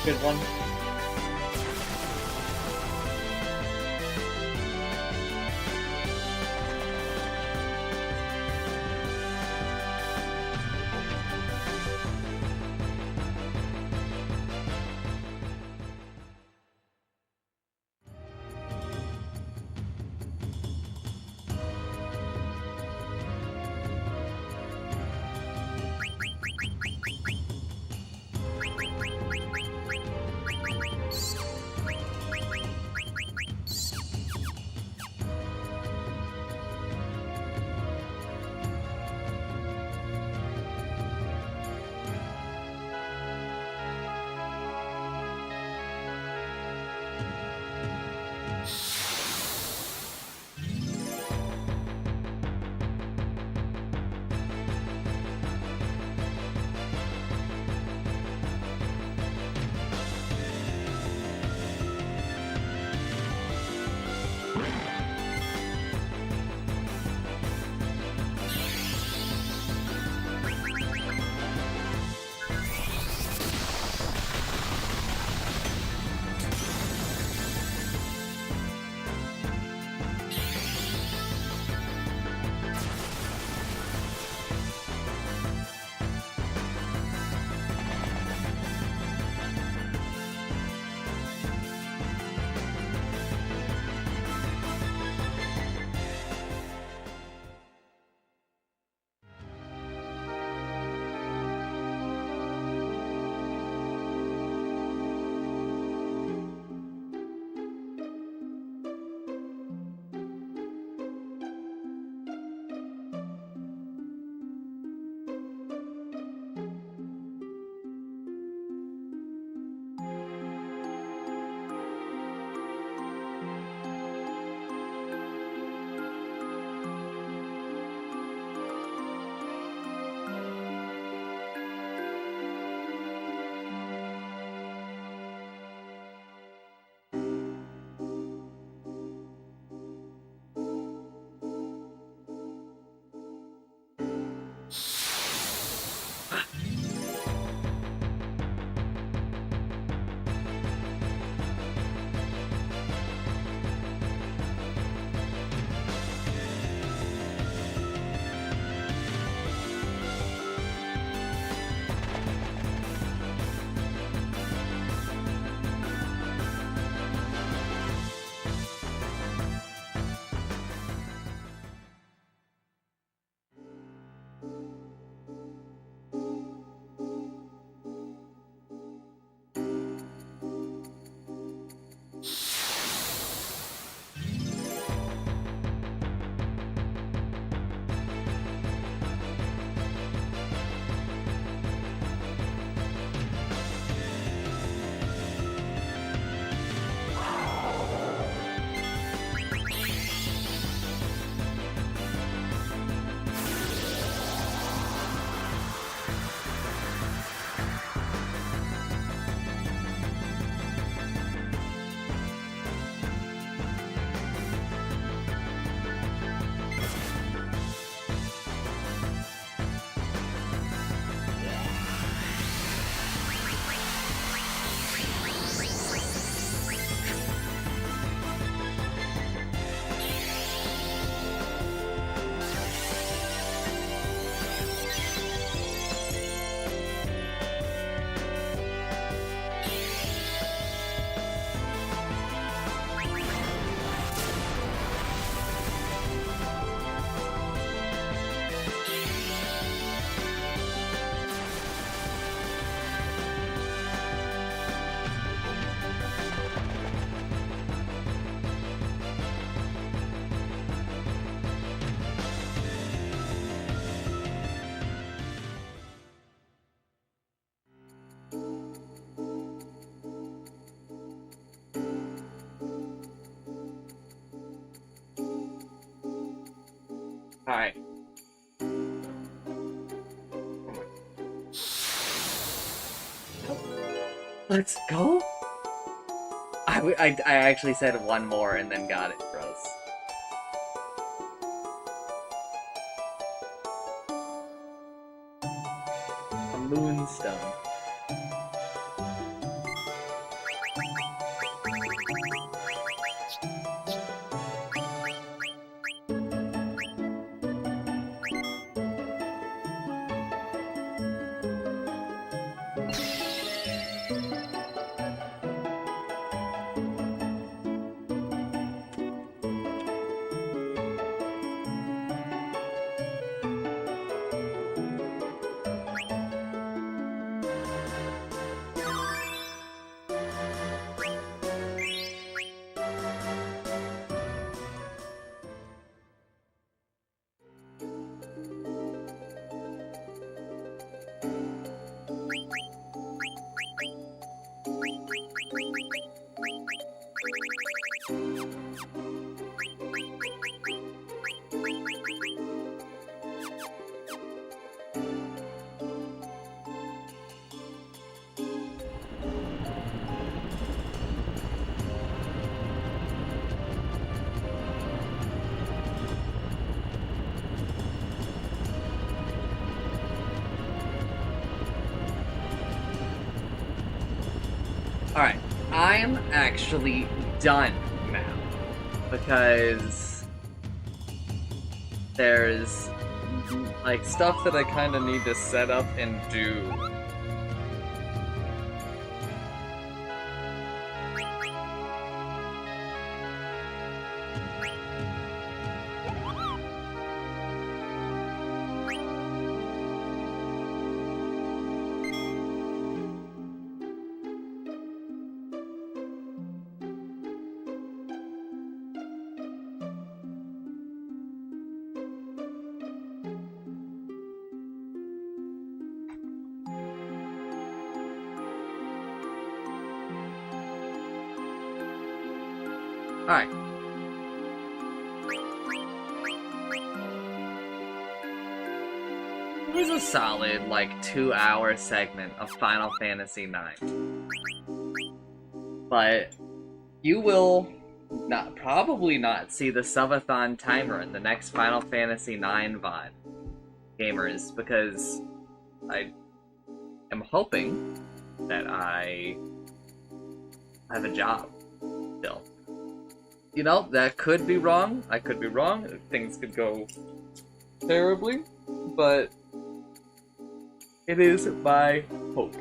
Good one.
Alright. Let's go? I actually said one more and then got it, gross. A moonstone. Alright, I'm actually done now. Because there's like stuff that I kind of need to set up and do. Alright. It was a solid, like, 2-hour segment of Final Fantasy IX. But you will probably not see the subathon timer in the next Final Fantasy IX VOD, gamers, because I am hoping that I have a job still. You know, that could be wrong. I could be wrong. Things could go terribly, but it is my hope.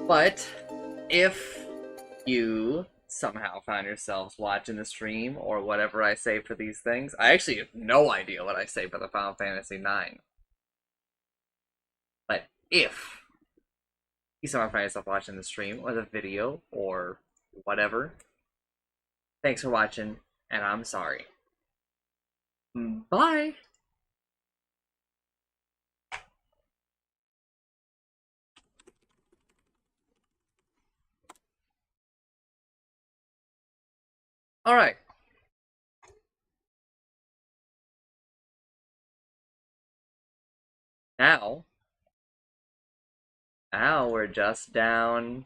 But if you somehow find yourselves watching the stream or whatever I say for these things, I actually have no idea what I say for the Final Fantasy IX. But if you somehow find yourself watching the stream or the video or whatever, thanks for watching, and I'm sorry. Bye! Alright. Now we're just down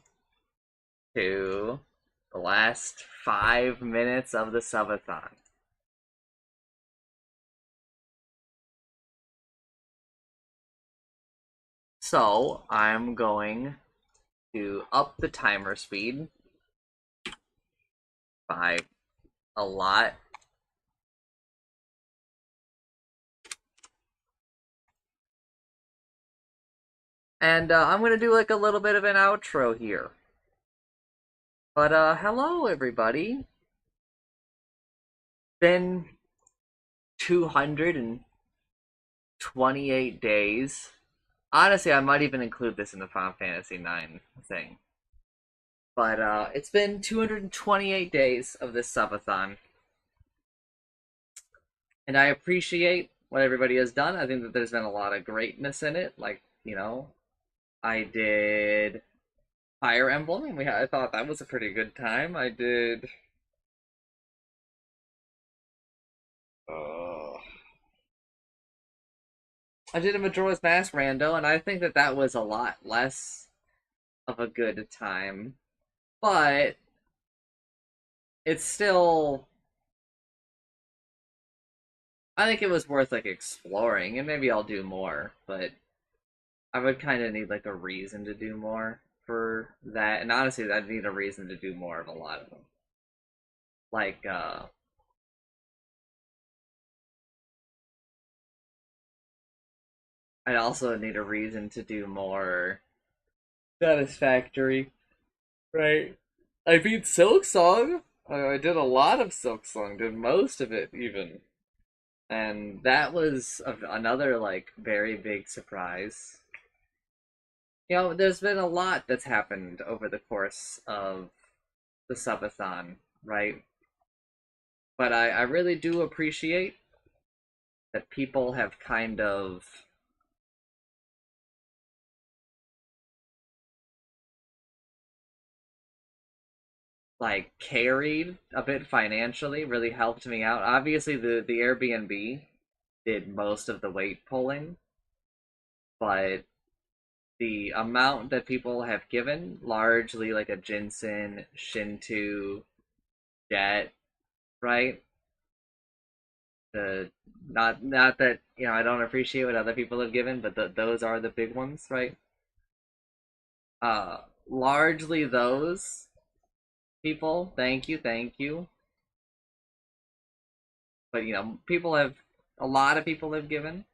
to the last 5 minutes of the subathon. So I'm going to up the timer speed by a lot. And I'm going to do like a little bit of an outro here. But hello everybody. Been 228 days. Honestly, I might even include this in the Final Fantasy IX thing. But it's been 228 days of this subathon. And I appreciate what everybody has done. I think that there's been a lot of greatness in it. Like, you know, I did Fire Emblem, and I thought that was a pretty good time. I did Uh, I did a Majora's Mask rando, and I think that that was a lot less of a good time, but it's still. I think it was worth like exploring, and maybe I'll do more, but I would kind of need like a reason to do more for that, and honestly, I'd need a reason to do more of a lot of them. Like, I'd also need a reason to do more Satisfactory, right? I beat Silk Song. I did a lot of Silk Song, did most of it even, and that was another like very big surprise. You know, there's been a lot that's happened over the course of the subathon, right? But I really do appreciate that people have kind of like carried a bit financially, really helped me out. Obviously, the Airbnb did most of the weight pulling, but the amount that people have given, largely like a Jinsen, Shinto, Jet, right? The not that I don't appreciate what other people have given, but those are the big ones, right? Largely those people. Thank you. But people have a lot of people have given.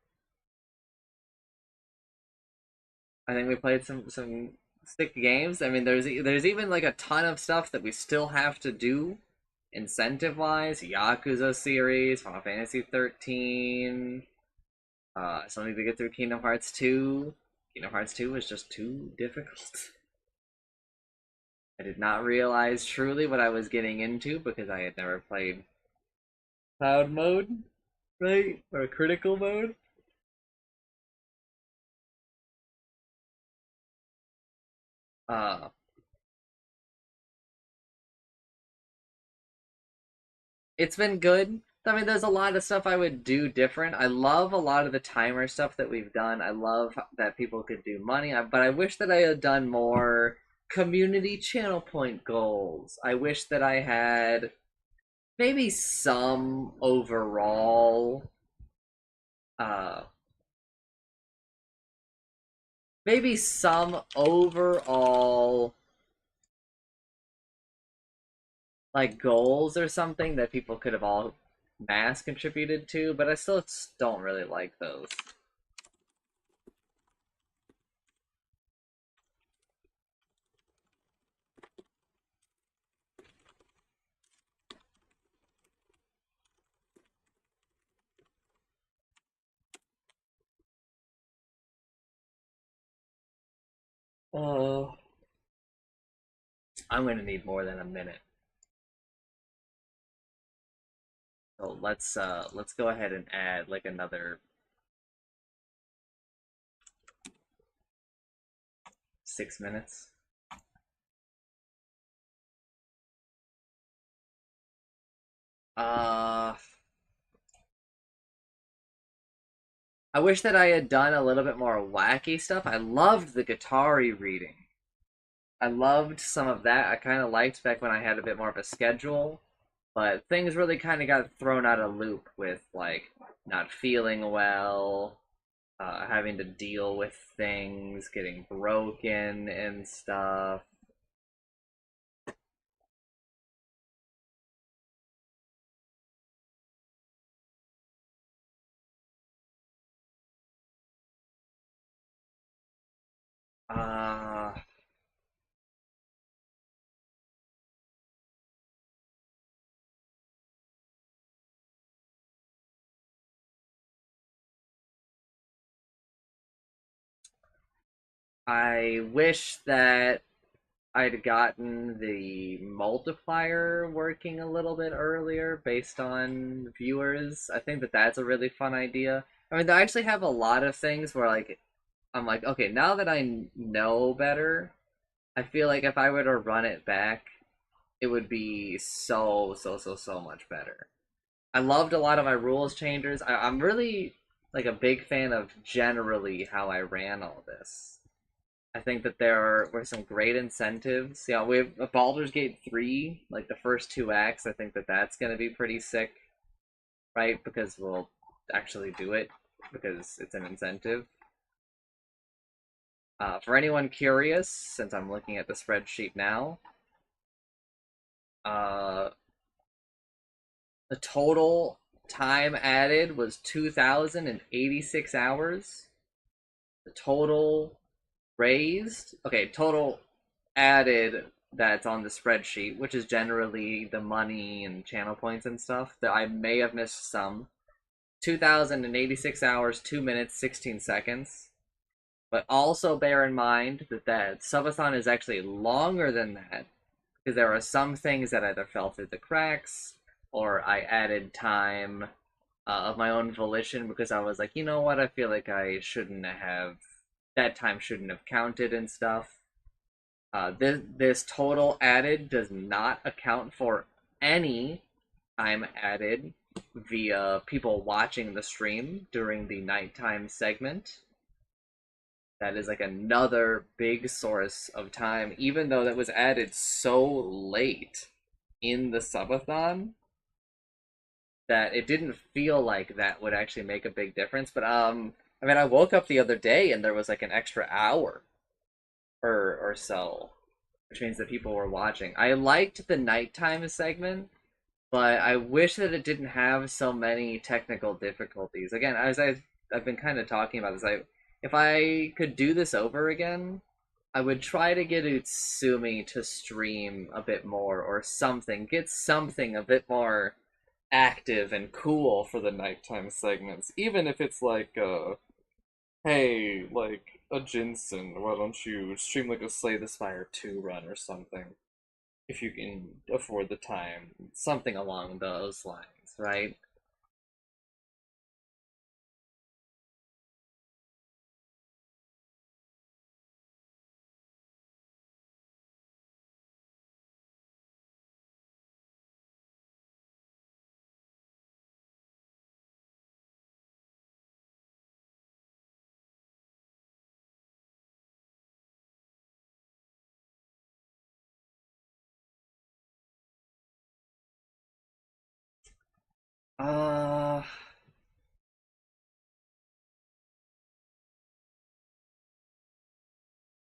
I think we played some sick games. I mean, there's even like a ton of stuff that we still have to do incentive wise. Yakuza series, Final Fantasy 13. Still need to get through Kingdom Hearts 2. Kingdom Hearts 2 was just too difficult. I did not realize truly what I was getting into because I had never played cloud mode, right? Or critical mode. Uh, it's been good. I mean, there's a lot of stuff I would do different. I love a lot of the timer stuff that we've done. I love that people could do money, but I wish that I had done more community channel point goals. I wish that I had maybe some overall, uh, maybe some overall like goals or something that people could have all mass contributed to, but I still don't really like those. Oh, I'm gonna need more than a minute. So let's go ahead and add like another 6 minutes. Uh I wish that I had done a little bit more wacky stuff. I loved the guitar reading. I loved some of that. I kind of liked back when I had a bit more of a schedule, but things really kind of got thrown out of loop with like not feeling well, having to deal with things getting broken and stuff. Uh, I wish that I'd gotten the multiplier working a little bit earlier based on viewers. I think that that's a really fun idea. I mean, I actually have a lot of things where like I'm like, okay, now that I know better, I feel like if I were to run it back, it would be so much better. I loved a lot of my rules changers. I'm really like a big fan of generally how I ran all this. I think that there were some great incentives. Yeah, we have a Baldur's Gate 3, like the first two acts. I think that that's going to be pretty sick, right? Because we'll actually do it because it's an incentive. For anyone curious, since I'm looking at the spreadsheet now, uh, the total time added was 2,086 hours. The total raised, okay, total added that's on the spreadsheet, which is generally the money and channel points and stuff, that I may have missed some. 2,086 hours, 2 minutes, 16 seconds. But also bear in mind that that subathon is actually longer than that because there are some things that either fell through the cracks or I added time of my own volition because I was like, you know what, I feel like I shouldn't have, that time shouldn't have counted and stuff. This total added does not account for any time added via people watching the stream during the nighttime segment. That is like another big source of time, even though that was added so late in the subathon that it didn't feel like that would actually make a big difference. But I mean, I woke up the other day and there was like an extra hour or so, which means that people were watching. I liked the nighttime segment, but I wish that it didn't have so many technical difficulties. Again, as I've been kind of talking about this, if I could do this over again, I would try to get Utsumi to stream a bit more or something. Get something a bit more active and cool for the nighttime segments. Even if it's like, hey, like a Jinsen, why don't you stream like a Slay the Spire 2 run or something? If you can afford the time. Something along those lines, right? Uh,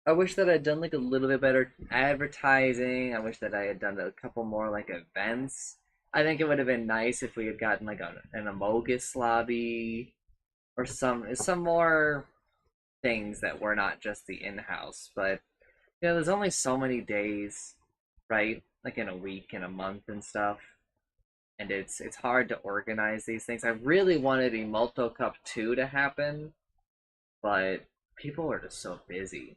I wish that I'd done like a little bit better advertising. I wish that I had done a couple more like events. I think it would have been nice if we had gotten like an Amogus lobby or some more things that were not just the in-house. But there's only so many days, right? Like in a week, in a month, and stuff. And it's hard to organize these things. I really wanted Imouto Cup 2 to happen, but people are just so busy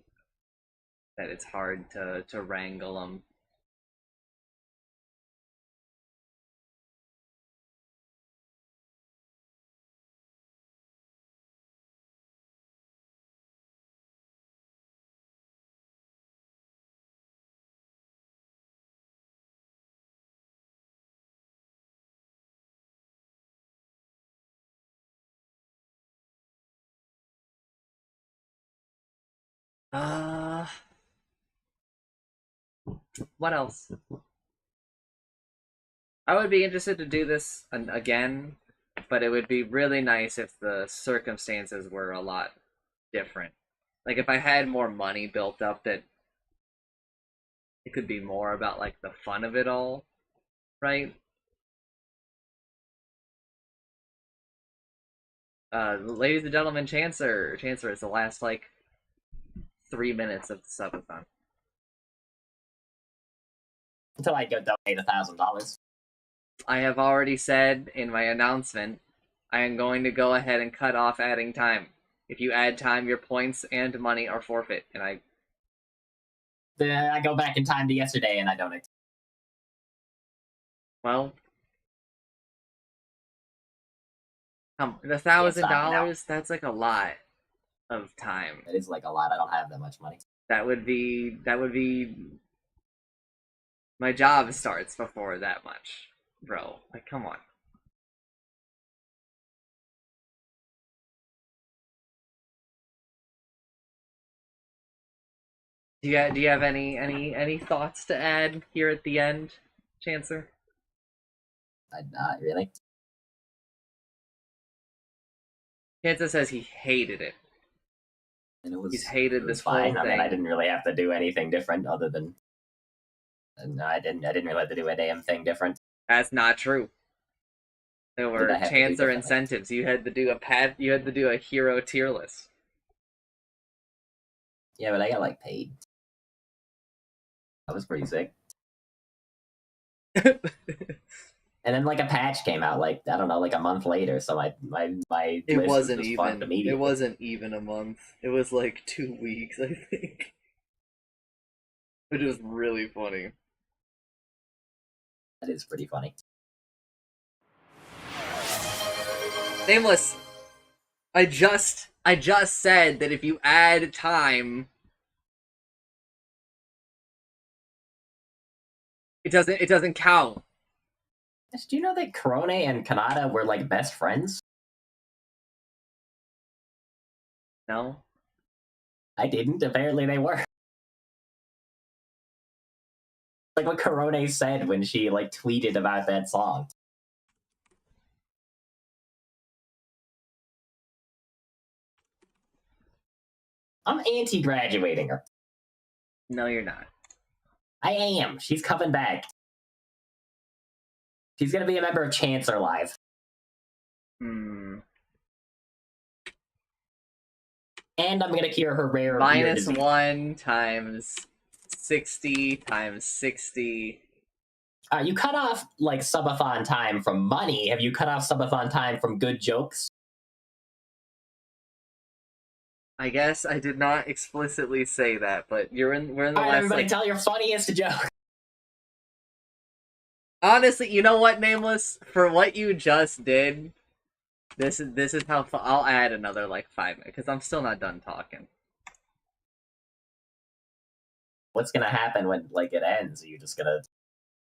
that it's hard to wrangle them. Uh, what else? I would be interested to do this again, but it would be really nice if the circumstances were a lot different. Like if I had more money built up, that it could be more about like the fun of it all, right? Ladies and gentlemen, Chancellor is the last like 3 minutes of the subathon.
Until I go donate $1,000.
I have already said in my announcement, I am going to go ahead and cut off adding time. If you add time, your points and money are forfeit, and
I go back in time to yesterday and I donate.
well, $1,000. That's like a lot of time.
It is like a lot. I don't have that much money.
That would be my job starts before that much, bro. Like, come on. Do you have any thoughts to add here at the end, Chancer?
Not really.
Chancer says he hated it.
And it was,
He's hated
it was
this whole
fine. I mean, I
thing.
didn't really have to do anything different other than. No, I didn't really have to do a damn thing different.
That's not true. There
What did
were
I have to do
Chancer
differently?
incentives. You had to do a hero tier list.
Yeah, but I got like paid. That was pretty sick. And then like a patch came out, like I don't know, like a month later. So my
It
list
wasn't
was just fucked
even.
immediately.
It wasn't even a month. It was like 2 weeks, I think. Which was really funny.
That is pretty funny.
Nameless. I just said that if you add time, it doesn't count.
Do you know that Korone and Kanata were like best friends?
No.
I didn't. Apparently they were. Like what Korone said when she like tweeted about that song. I'm anti-graduating her.
No, you're not.
I am. She's coming back. She's gonna be a member of Chancer Live.
Hmm.
And I'm gonna cure her rare
Minus
disease.
1 times 60 times 60.
You cut off like subathon time from money. Have you cut off subathon time from good jokes?
I guess I did not explicitly say that, but we're in the
All right,
last
everybody,
like...
tell your funniest joke.
Honestly, you know what, Nameless? For what you just did, this is how I'll add another like 5 minutes because I'm still not done talking.
What's gonna happen when like it ends? Are you just gonna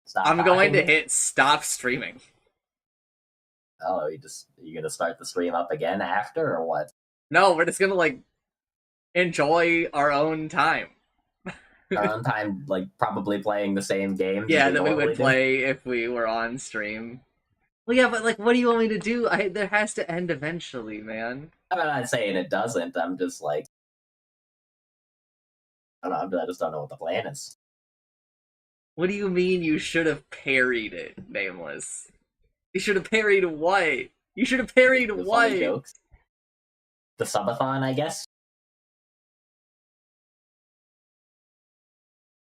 stop?
I'm going to
talking?
hit stop streaming.
Oh, you gonna start the stream up again after or what?
No, we're just gonna like enjoy our own time.
Our own time, like probably playing the same games.
Yeah,
as
that we
normally
would
do?
play if we were on stream. Well, yeah, but like, what do you want me to do? There has to end eventually, man.
I'm not saying it doesn't. I'm just like, I don't know. I just don't know what the plan is.
What do you mean you should have parried it, Nameless? You should have parried what? You should have parried
The
what?
funny jokes. The subathon, I guess.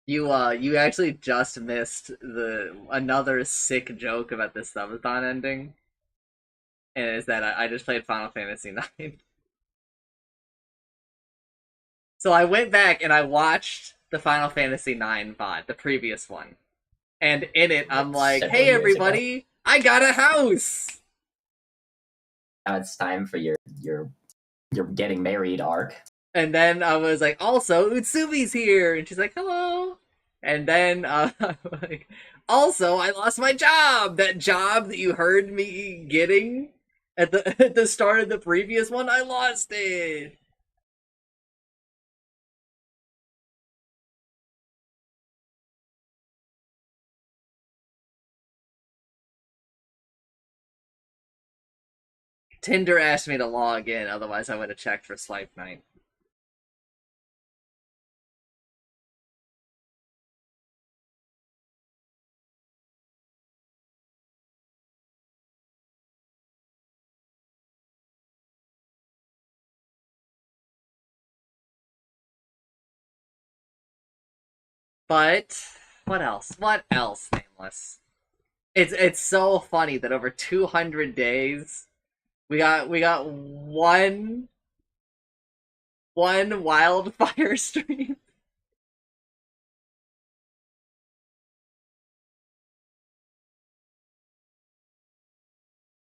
You actually just missed another sick joke about the subathon ending. And is that I just played Final Fantasy IX. So I went back and I watched the Final Fantasy IX VOD, the previous one. And in it, I'm like,
Several
hey
years
everybody, I got a house!
Now it's time for your getting married arc.
And then I was like, also, Utsumi's here! And she's like, hello! And then, like, also, I lost my job! That job that you heard me getting at the start of the previous one, I lost it! Tinder asked me to log in, otherwise I would have checked for swipe night. But what else? What else, Nameless? It's so funny that over 200 days we got one wildfire stream.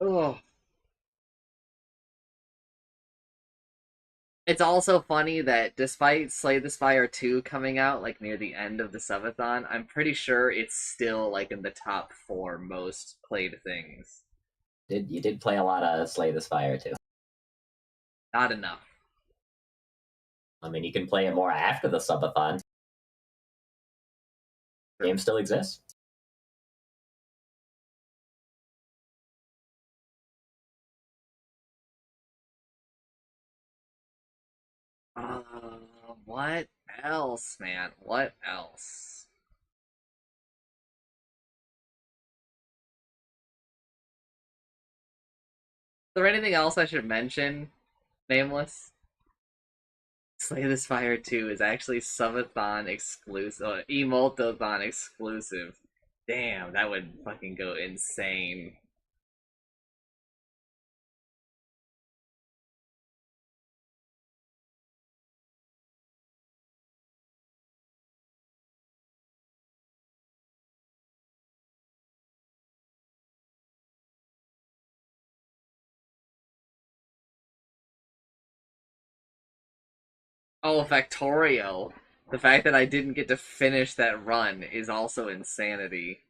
Oh. It's also funny that despite Slay the Spire 2 coming out like near the end of the subathon, I'm pretty sure it's still like in the top 4 most played things.
You did play a lot of Slay the Spire too.
Not enough.
I mean, you can play it more after the subathon. Game still exists.
What else, man? What else? Is there anything else I should mention? Nameless? Slay the Spire 2 is actually subathon exclusive, Imoutothon exclusive. Damn, that would fucking go insane. Oh, Factorio. The fact that I didn't get to finish that run is also insanity.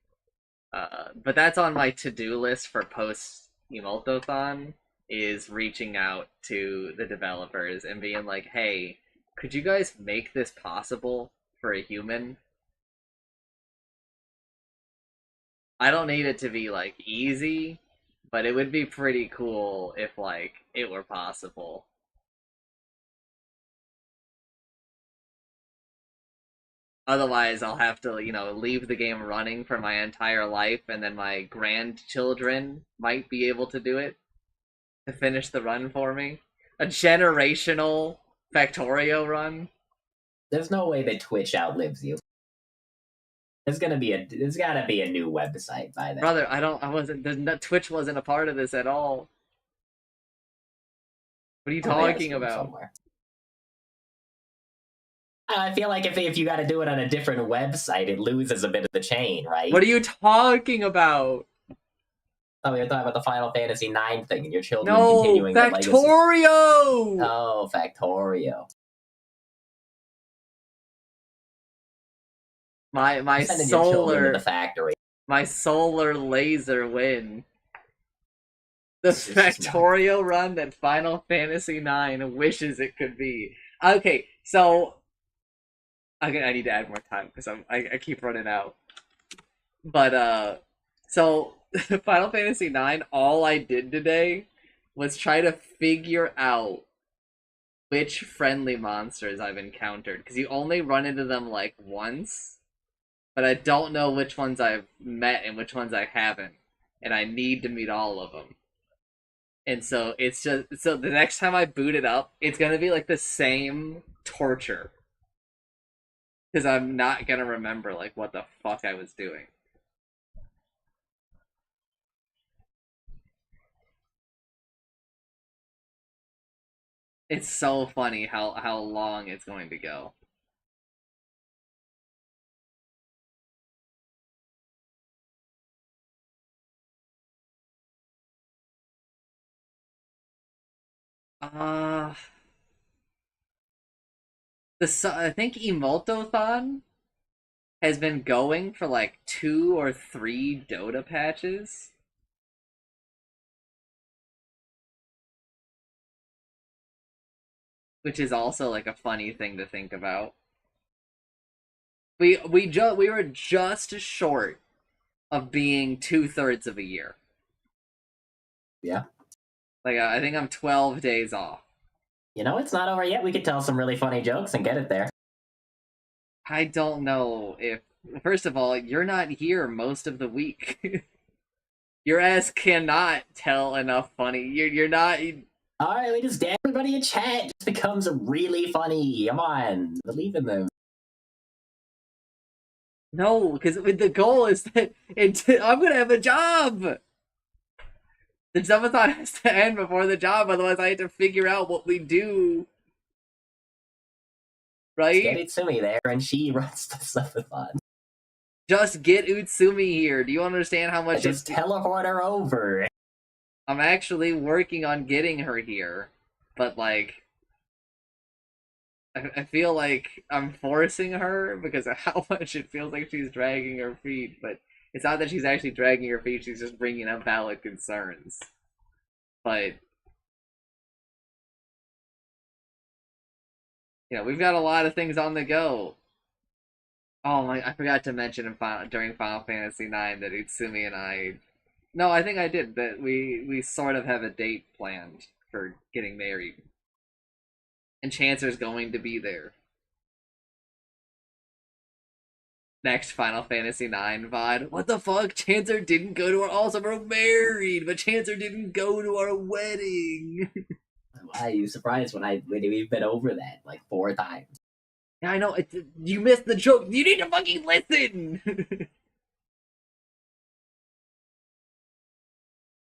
But that's on my to-do list for post Imoutothon, is reaching out to the developers and being like, hey, could you guys make this possible for a human? I don't need it to be like easy, but it would be pretty cool if like it were possible. Otherwise, I'll have to, leave the game running for my entire life, and then my grandchildren might be able to do it to finish the run for me. A generational Factorio run.
There's no way that Twitch outlives you. There's gotta be a new website by then.
Brother, Twitch wasn't a part of this at all. What are you talking about?
Somewhere. I feel like if you got to do it on a different website, it loses a bit of the chain, right?
What are you talking about?
Oh, we were talking about the Final Fantasy IX thing and your children continuing the legacy.
Factorio!
Oh, Factorio.
My
solar the factory.
My solar laser win. The Factorio run that Final Fantasy IX wishes it could be. Okay, so I need to add more time because I keep running out. But so Final Fantasy IX, all I did today was try to figure out which friendly monsters I've encountered, because you only run into them like once, but I don't know which ones I've met and which ones I haven't, and I need to meet all of them. And so it's just the next time I boot it up, it's gonna be like the same torture. Because I'm not gonna remember like what the fuck I was doing. It's so funny how long it's going to go. I think Imoutothon has been going for like 2 or 3 Dota patches. Which is also like a funny thing to think about. We were just short of being 2/3 of a year.
Yeah.
Like I think I'm 12 days off.
You know, it's not over yet. We could tell some really funny jokes and get it there.
I don't know if. First of all, you're not here most of the week. Your ass cannot tell enough funny. You're not.
All right, we just everybody in chat just becomes really funny. Come on, believe in them.
No, because the goal is that I'm gonna have a job. The subathon has to end before the job, otherwise I have to figure out what we do. Right?
Get Utsumi there, and she runs the subathon.
Just get Utsumi here. Do you understand how much?
Just teleport her over.
I'm actually working on getting her here, but like, I feel like I'm forcing her because of how much it feels like she's dragging her feet. But it's not that she's actually dragging her feet; she's just bringing up valid concerns. But we've got a lot of things on the go. Oh my! I forgot to mention during Final Fantasy IX that Utsumi and I. No, I think I did. That we sort of have a date planned for getting married, and Chancer's going to be there. Next Final Fantasy IX VOD. What the fuck? Chancer didn't go to our. Also, we're married, but Chancer didn't go to our wedding.
Why are you surprised when we've been over that like 4 times?
Yeah, I know. You missed the joke. You need to fucking listen.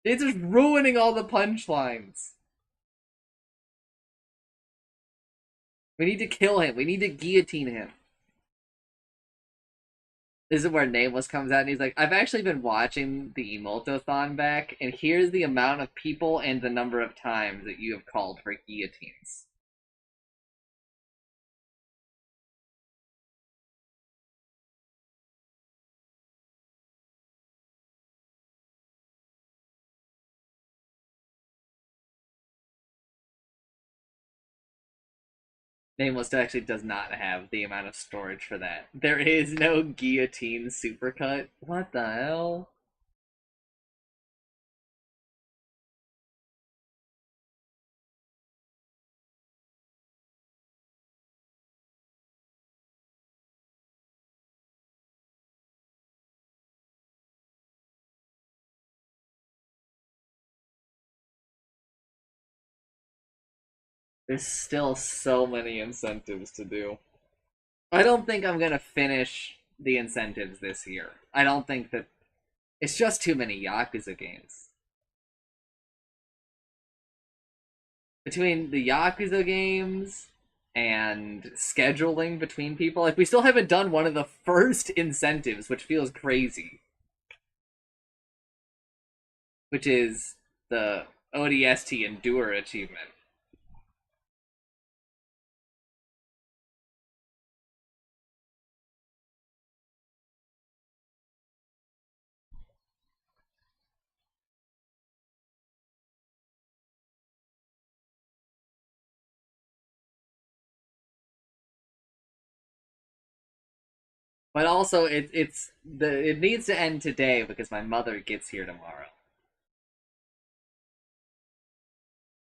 It's just ruining all the punchlines. We need to kill him. We need to guillotine him. This is where Nameless comes out and he's like, I've actually been watching the Imoutothon back, and here's the amount of people and the number of times that you have called for guillotines. Nameless actually does not have the amount of storage for that. There is no guillotine supercut. What the hell? There's still so many incentives to do. I don't think I'm gonna finish the incentives this year. I don't think that it's just too many Yakuza games. Between the Yakuza games and scheduling between people, like we still haven't done one of the first incentives, which feels crazy. Which is the ODST Endure achievement. But also, it needs to end today because my mother gets here tomorrow,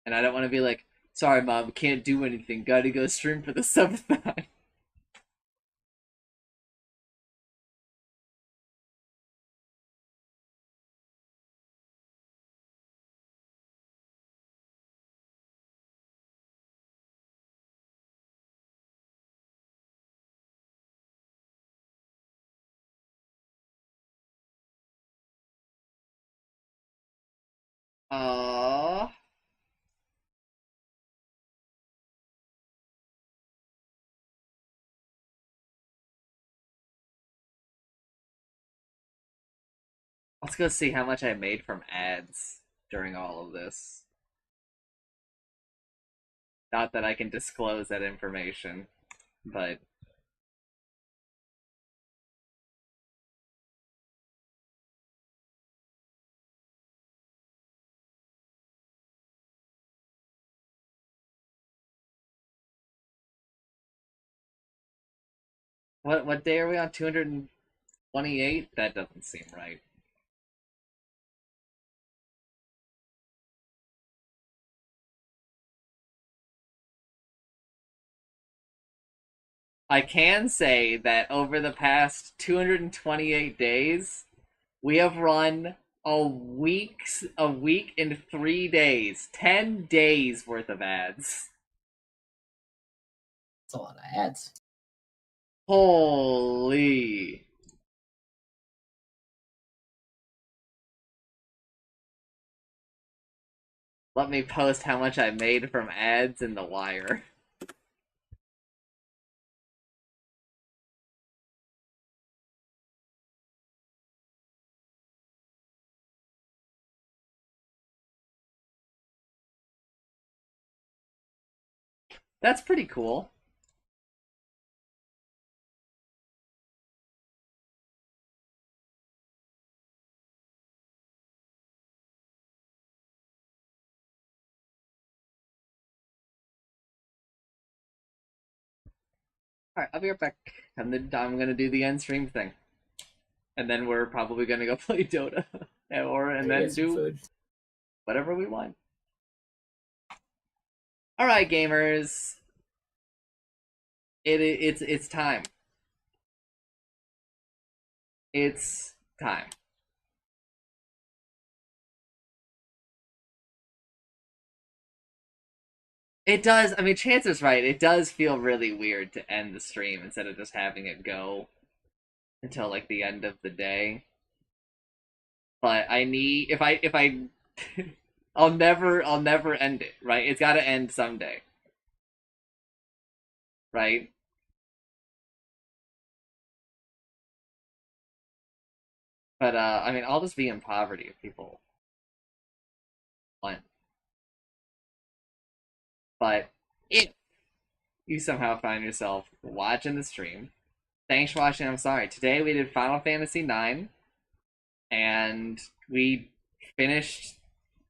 and I don't want to be like, "Sorry, mom, can't do anything. Got to go stream for the seventh time." Aww. Let's go see how much I made from ads during all of this. Not that I can disclose that information, but what day are we on? 228? That doesn't seem right. I can say that over the past 228 days, we have run a week and 3 days, 10 days worth of ads.
That's a lot of ads.
Holy! Let me post how much I made from ads in the wire. That's pretty cool. Alright, I'll be right back. I'm gonna do the end stream thing. And then we're probably gonna go play Dota. And then
Get some
do
food.
whatever we want. Alright, gamers. It's time. It's time. It does. I mean, Chancer's right. It does feel really weird to end the stream instead of just having it go until like the end of the day. But I need if I I'll never end it, right? It's got to end someday. Right? But I mean, I'll just be in poverty if people want. But if you somehow find yourself watching the stream, thanks for watching. I'm sorry. Today we did Final Fantasy IX, and we finished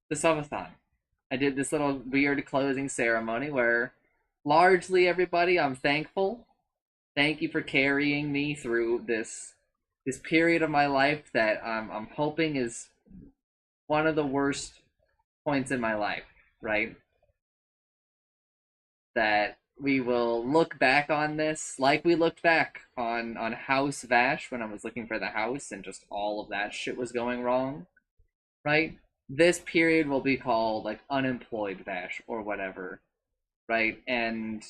the subathon. I did this little weird closing ceremony where largely everybody, I'm thankful. Thank you for carrying me through this period of my life that I'm hoping is one of the worst points in my life, right? That we will look back on this like we looked back on House Vash when I was looking for the house and just all of that shit was going wrong, right? This period will be called like unemployed Vash or whatever, right? And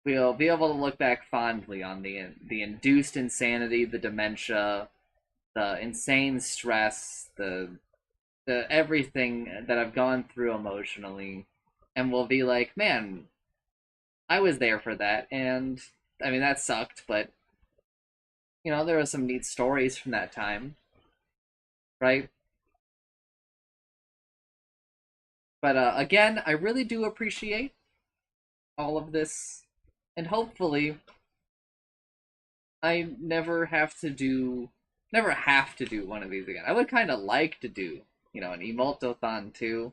we'll be able to look back fondly on the induced insanity, the dementia, the insane stress, the everything that I've gone through emotionally, and we'll be like, man, I was there for that, and I mean that sucked, but there were some neat stories from that time, right? But again, I really do appreciate all of this, and hopefully, I never have to do one of these again. I would kind of like to do, an Imoutothon too,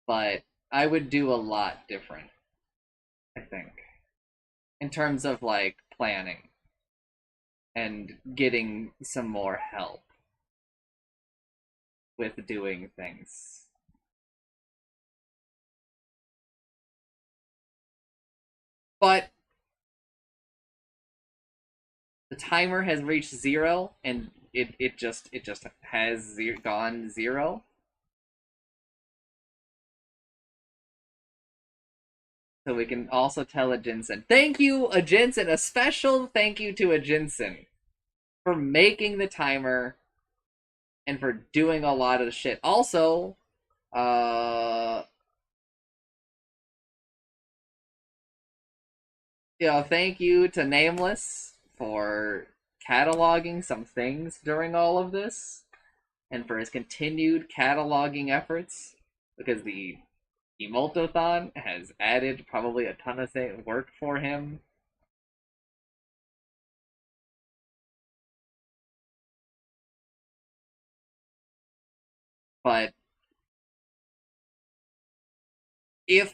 but I would do a lot different, I think, in terms of like planning and getting some more help with doing things. But the timer has reached 0 and it just has gone 0. So we can also tell a Jinsen. Thank you, a Jinsen. A special thank you to a Jinsen for making the timer and for doing a lot of the shit. Also, thank you to Nameless for cataloging some things during all of this and for his continued cataloging efforts because the Imoutothon has added probably a ton of work for him. But if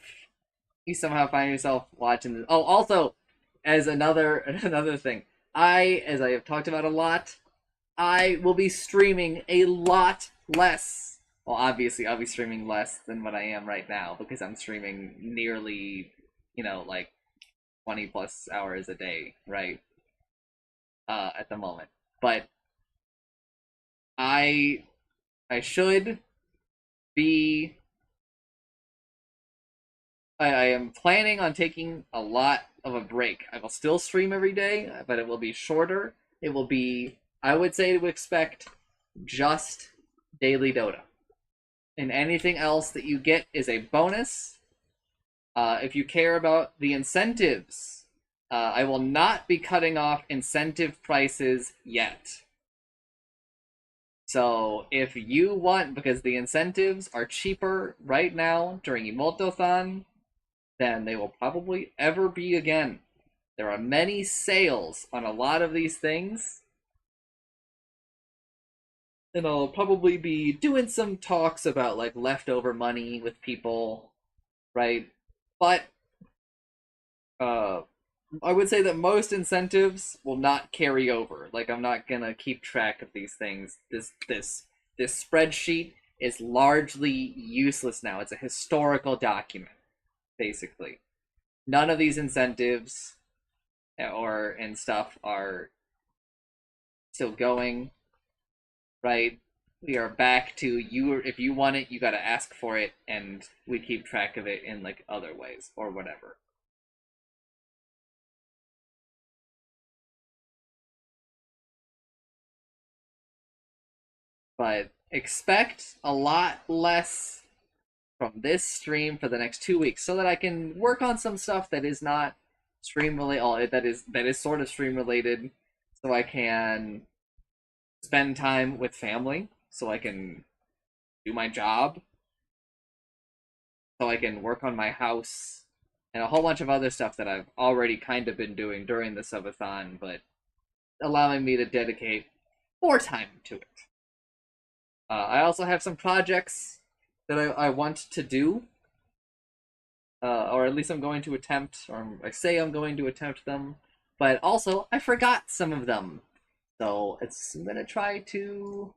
you somehow find yourself watching this, oh, also as another thing, as I have talked about a lot, I will be streaming a lot less. Well, obviously, I'll be streaming less than what I am right now because I'm streaming nearly, like 20 plus hours a day, right? At the moment. But I should be. I am planning on taking a lot of a break. I will still stream every day, but it will be shorter. It will be, I would say, to expect just daily Dota. And anything else that you get is a bonus. If you care about the incentives, I will not be cutting off incentive prices yet. So if you want, because the incentives are cheaper right now during Imoutothon than they will probably ever be again. There are many sales on a lot of these things. And I'll probably be doing some talks about like leftover money with people, right? But I would say that most incentives will not carry over. Like, I'm not gonna keep track of these things. This spreadsheet is largely useless now. It's a historical document, basically. None of these incentives and stuff are still going, right? We are back to you. If you want it, you got to ask for it, and we keep track of it in like other ways or whatever. But expect a lot less from this stream for the next 2 weeks, so that I can work on some stuff that is not stream related. That is sort of stream related, so I can spend time with family, so I can do my job, so I can work on my house, and a whole bunch of other stuff that I've already kind of been doing during the subathon, but allowing me to dedicate more time to it. I also have some projects that I want to do, or at least I'm going to attempt, or I say I'm going to attempt them, but also I forgot some of them. So I'm going to try to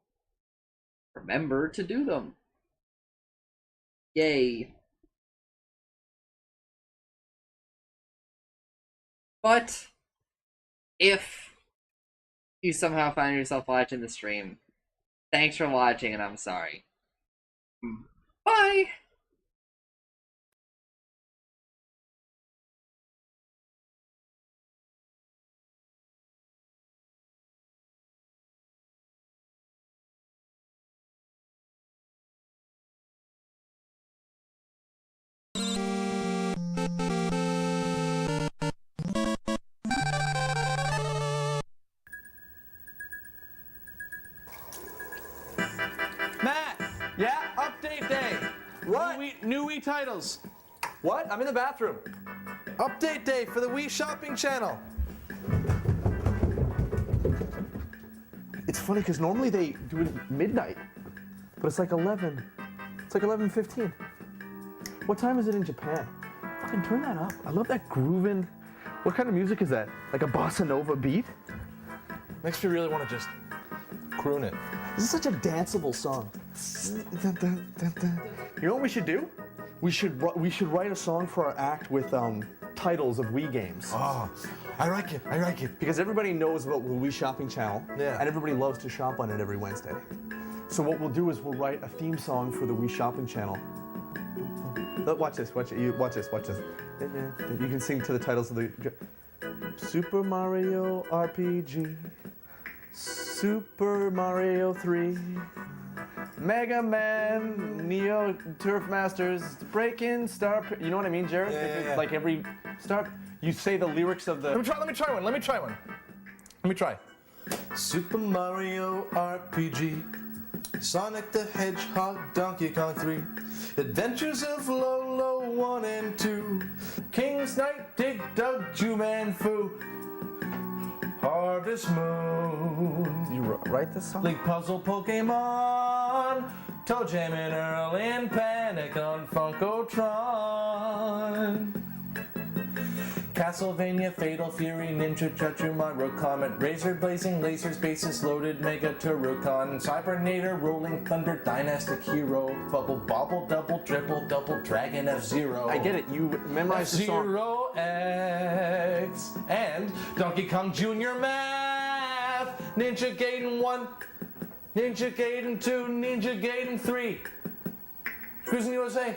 remember to do them. Yay. But if you somehow find yourself watching the stream, thanks for watching, and I'm sorry. Bye!
Matt!
Yeah, update day. What?
New Wii titles.
What? I'm in the bathroom.
Update day for the Wii shopping channel. It's funny because normally they do it at midnight, but it's like 11. It's like 11:15. What time is it in Japan? Fucking turn that up. I love that grooving. What kind of music is that? Like a bossa nova beat?
Makes me really want to just croon it.
This is such a danceable song. You know what we should do? We should write a song for our act with titles of Wii games.
Oh, I like it. I like it.
Because everybody knows about the Wii Shopping Channel,
Yeah.
and everybody loves to shop on it every Wednesday. So what we'll do is we'll write a theme song for the Wii Shopping Channel. Watch this. Watch it. Watch this. Watch this. You can sing to the titles of the Super Mario RPG, Super Mario 3, Mega Man, Neo Turf Masters, Breakin' Star. You know what I mean, Jared?
Yeah.
Like every star, you say the lyrics of the.
Let me try one. Super Mario RPG, Sonic the Hedgehog, Donkey Kong 3, Adventures of Lolo 1 and 2, King's Knight, Dig Dug, Juman Fu, Harvest Moon.
You write this song?
Link Puzzle Pokemon, Toe Jam and Earl and Panic on Funkotron. Castlevania, Fatal Fury, Ninja Chuchu, Mario Comet, Razor Blazing, Lasers, Bases Loaded, Mega Turrican, Cybernator, Rolling Thunder, Dynastic Hero, Bubble Bobble, Double Double, Dragon F-Zero.
I get it. You memorized the song.
Zero X and Donkey Kong Jr. Math, Ninja Gaiden 1, Ninja Gaiden 2, Ninja Gaiden 3. Cruising USA.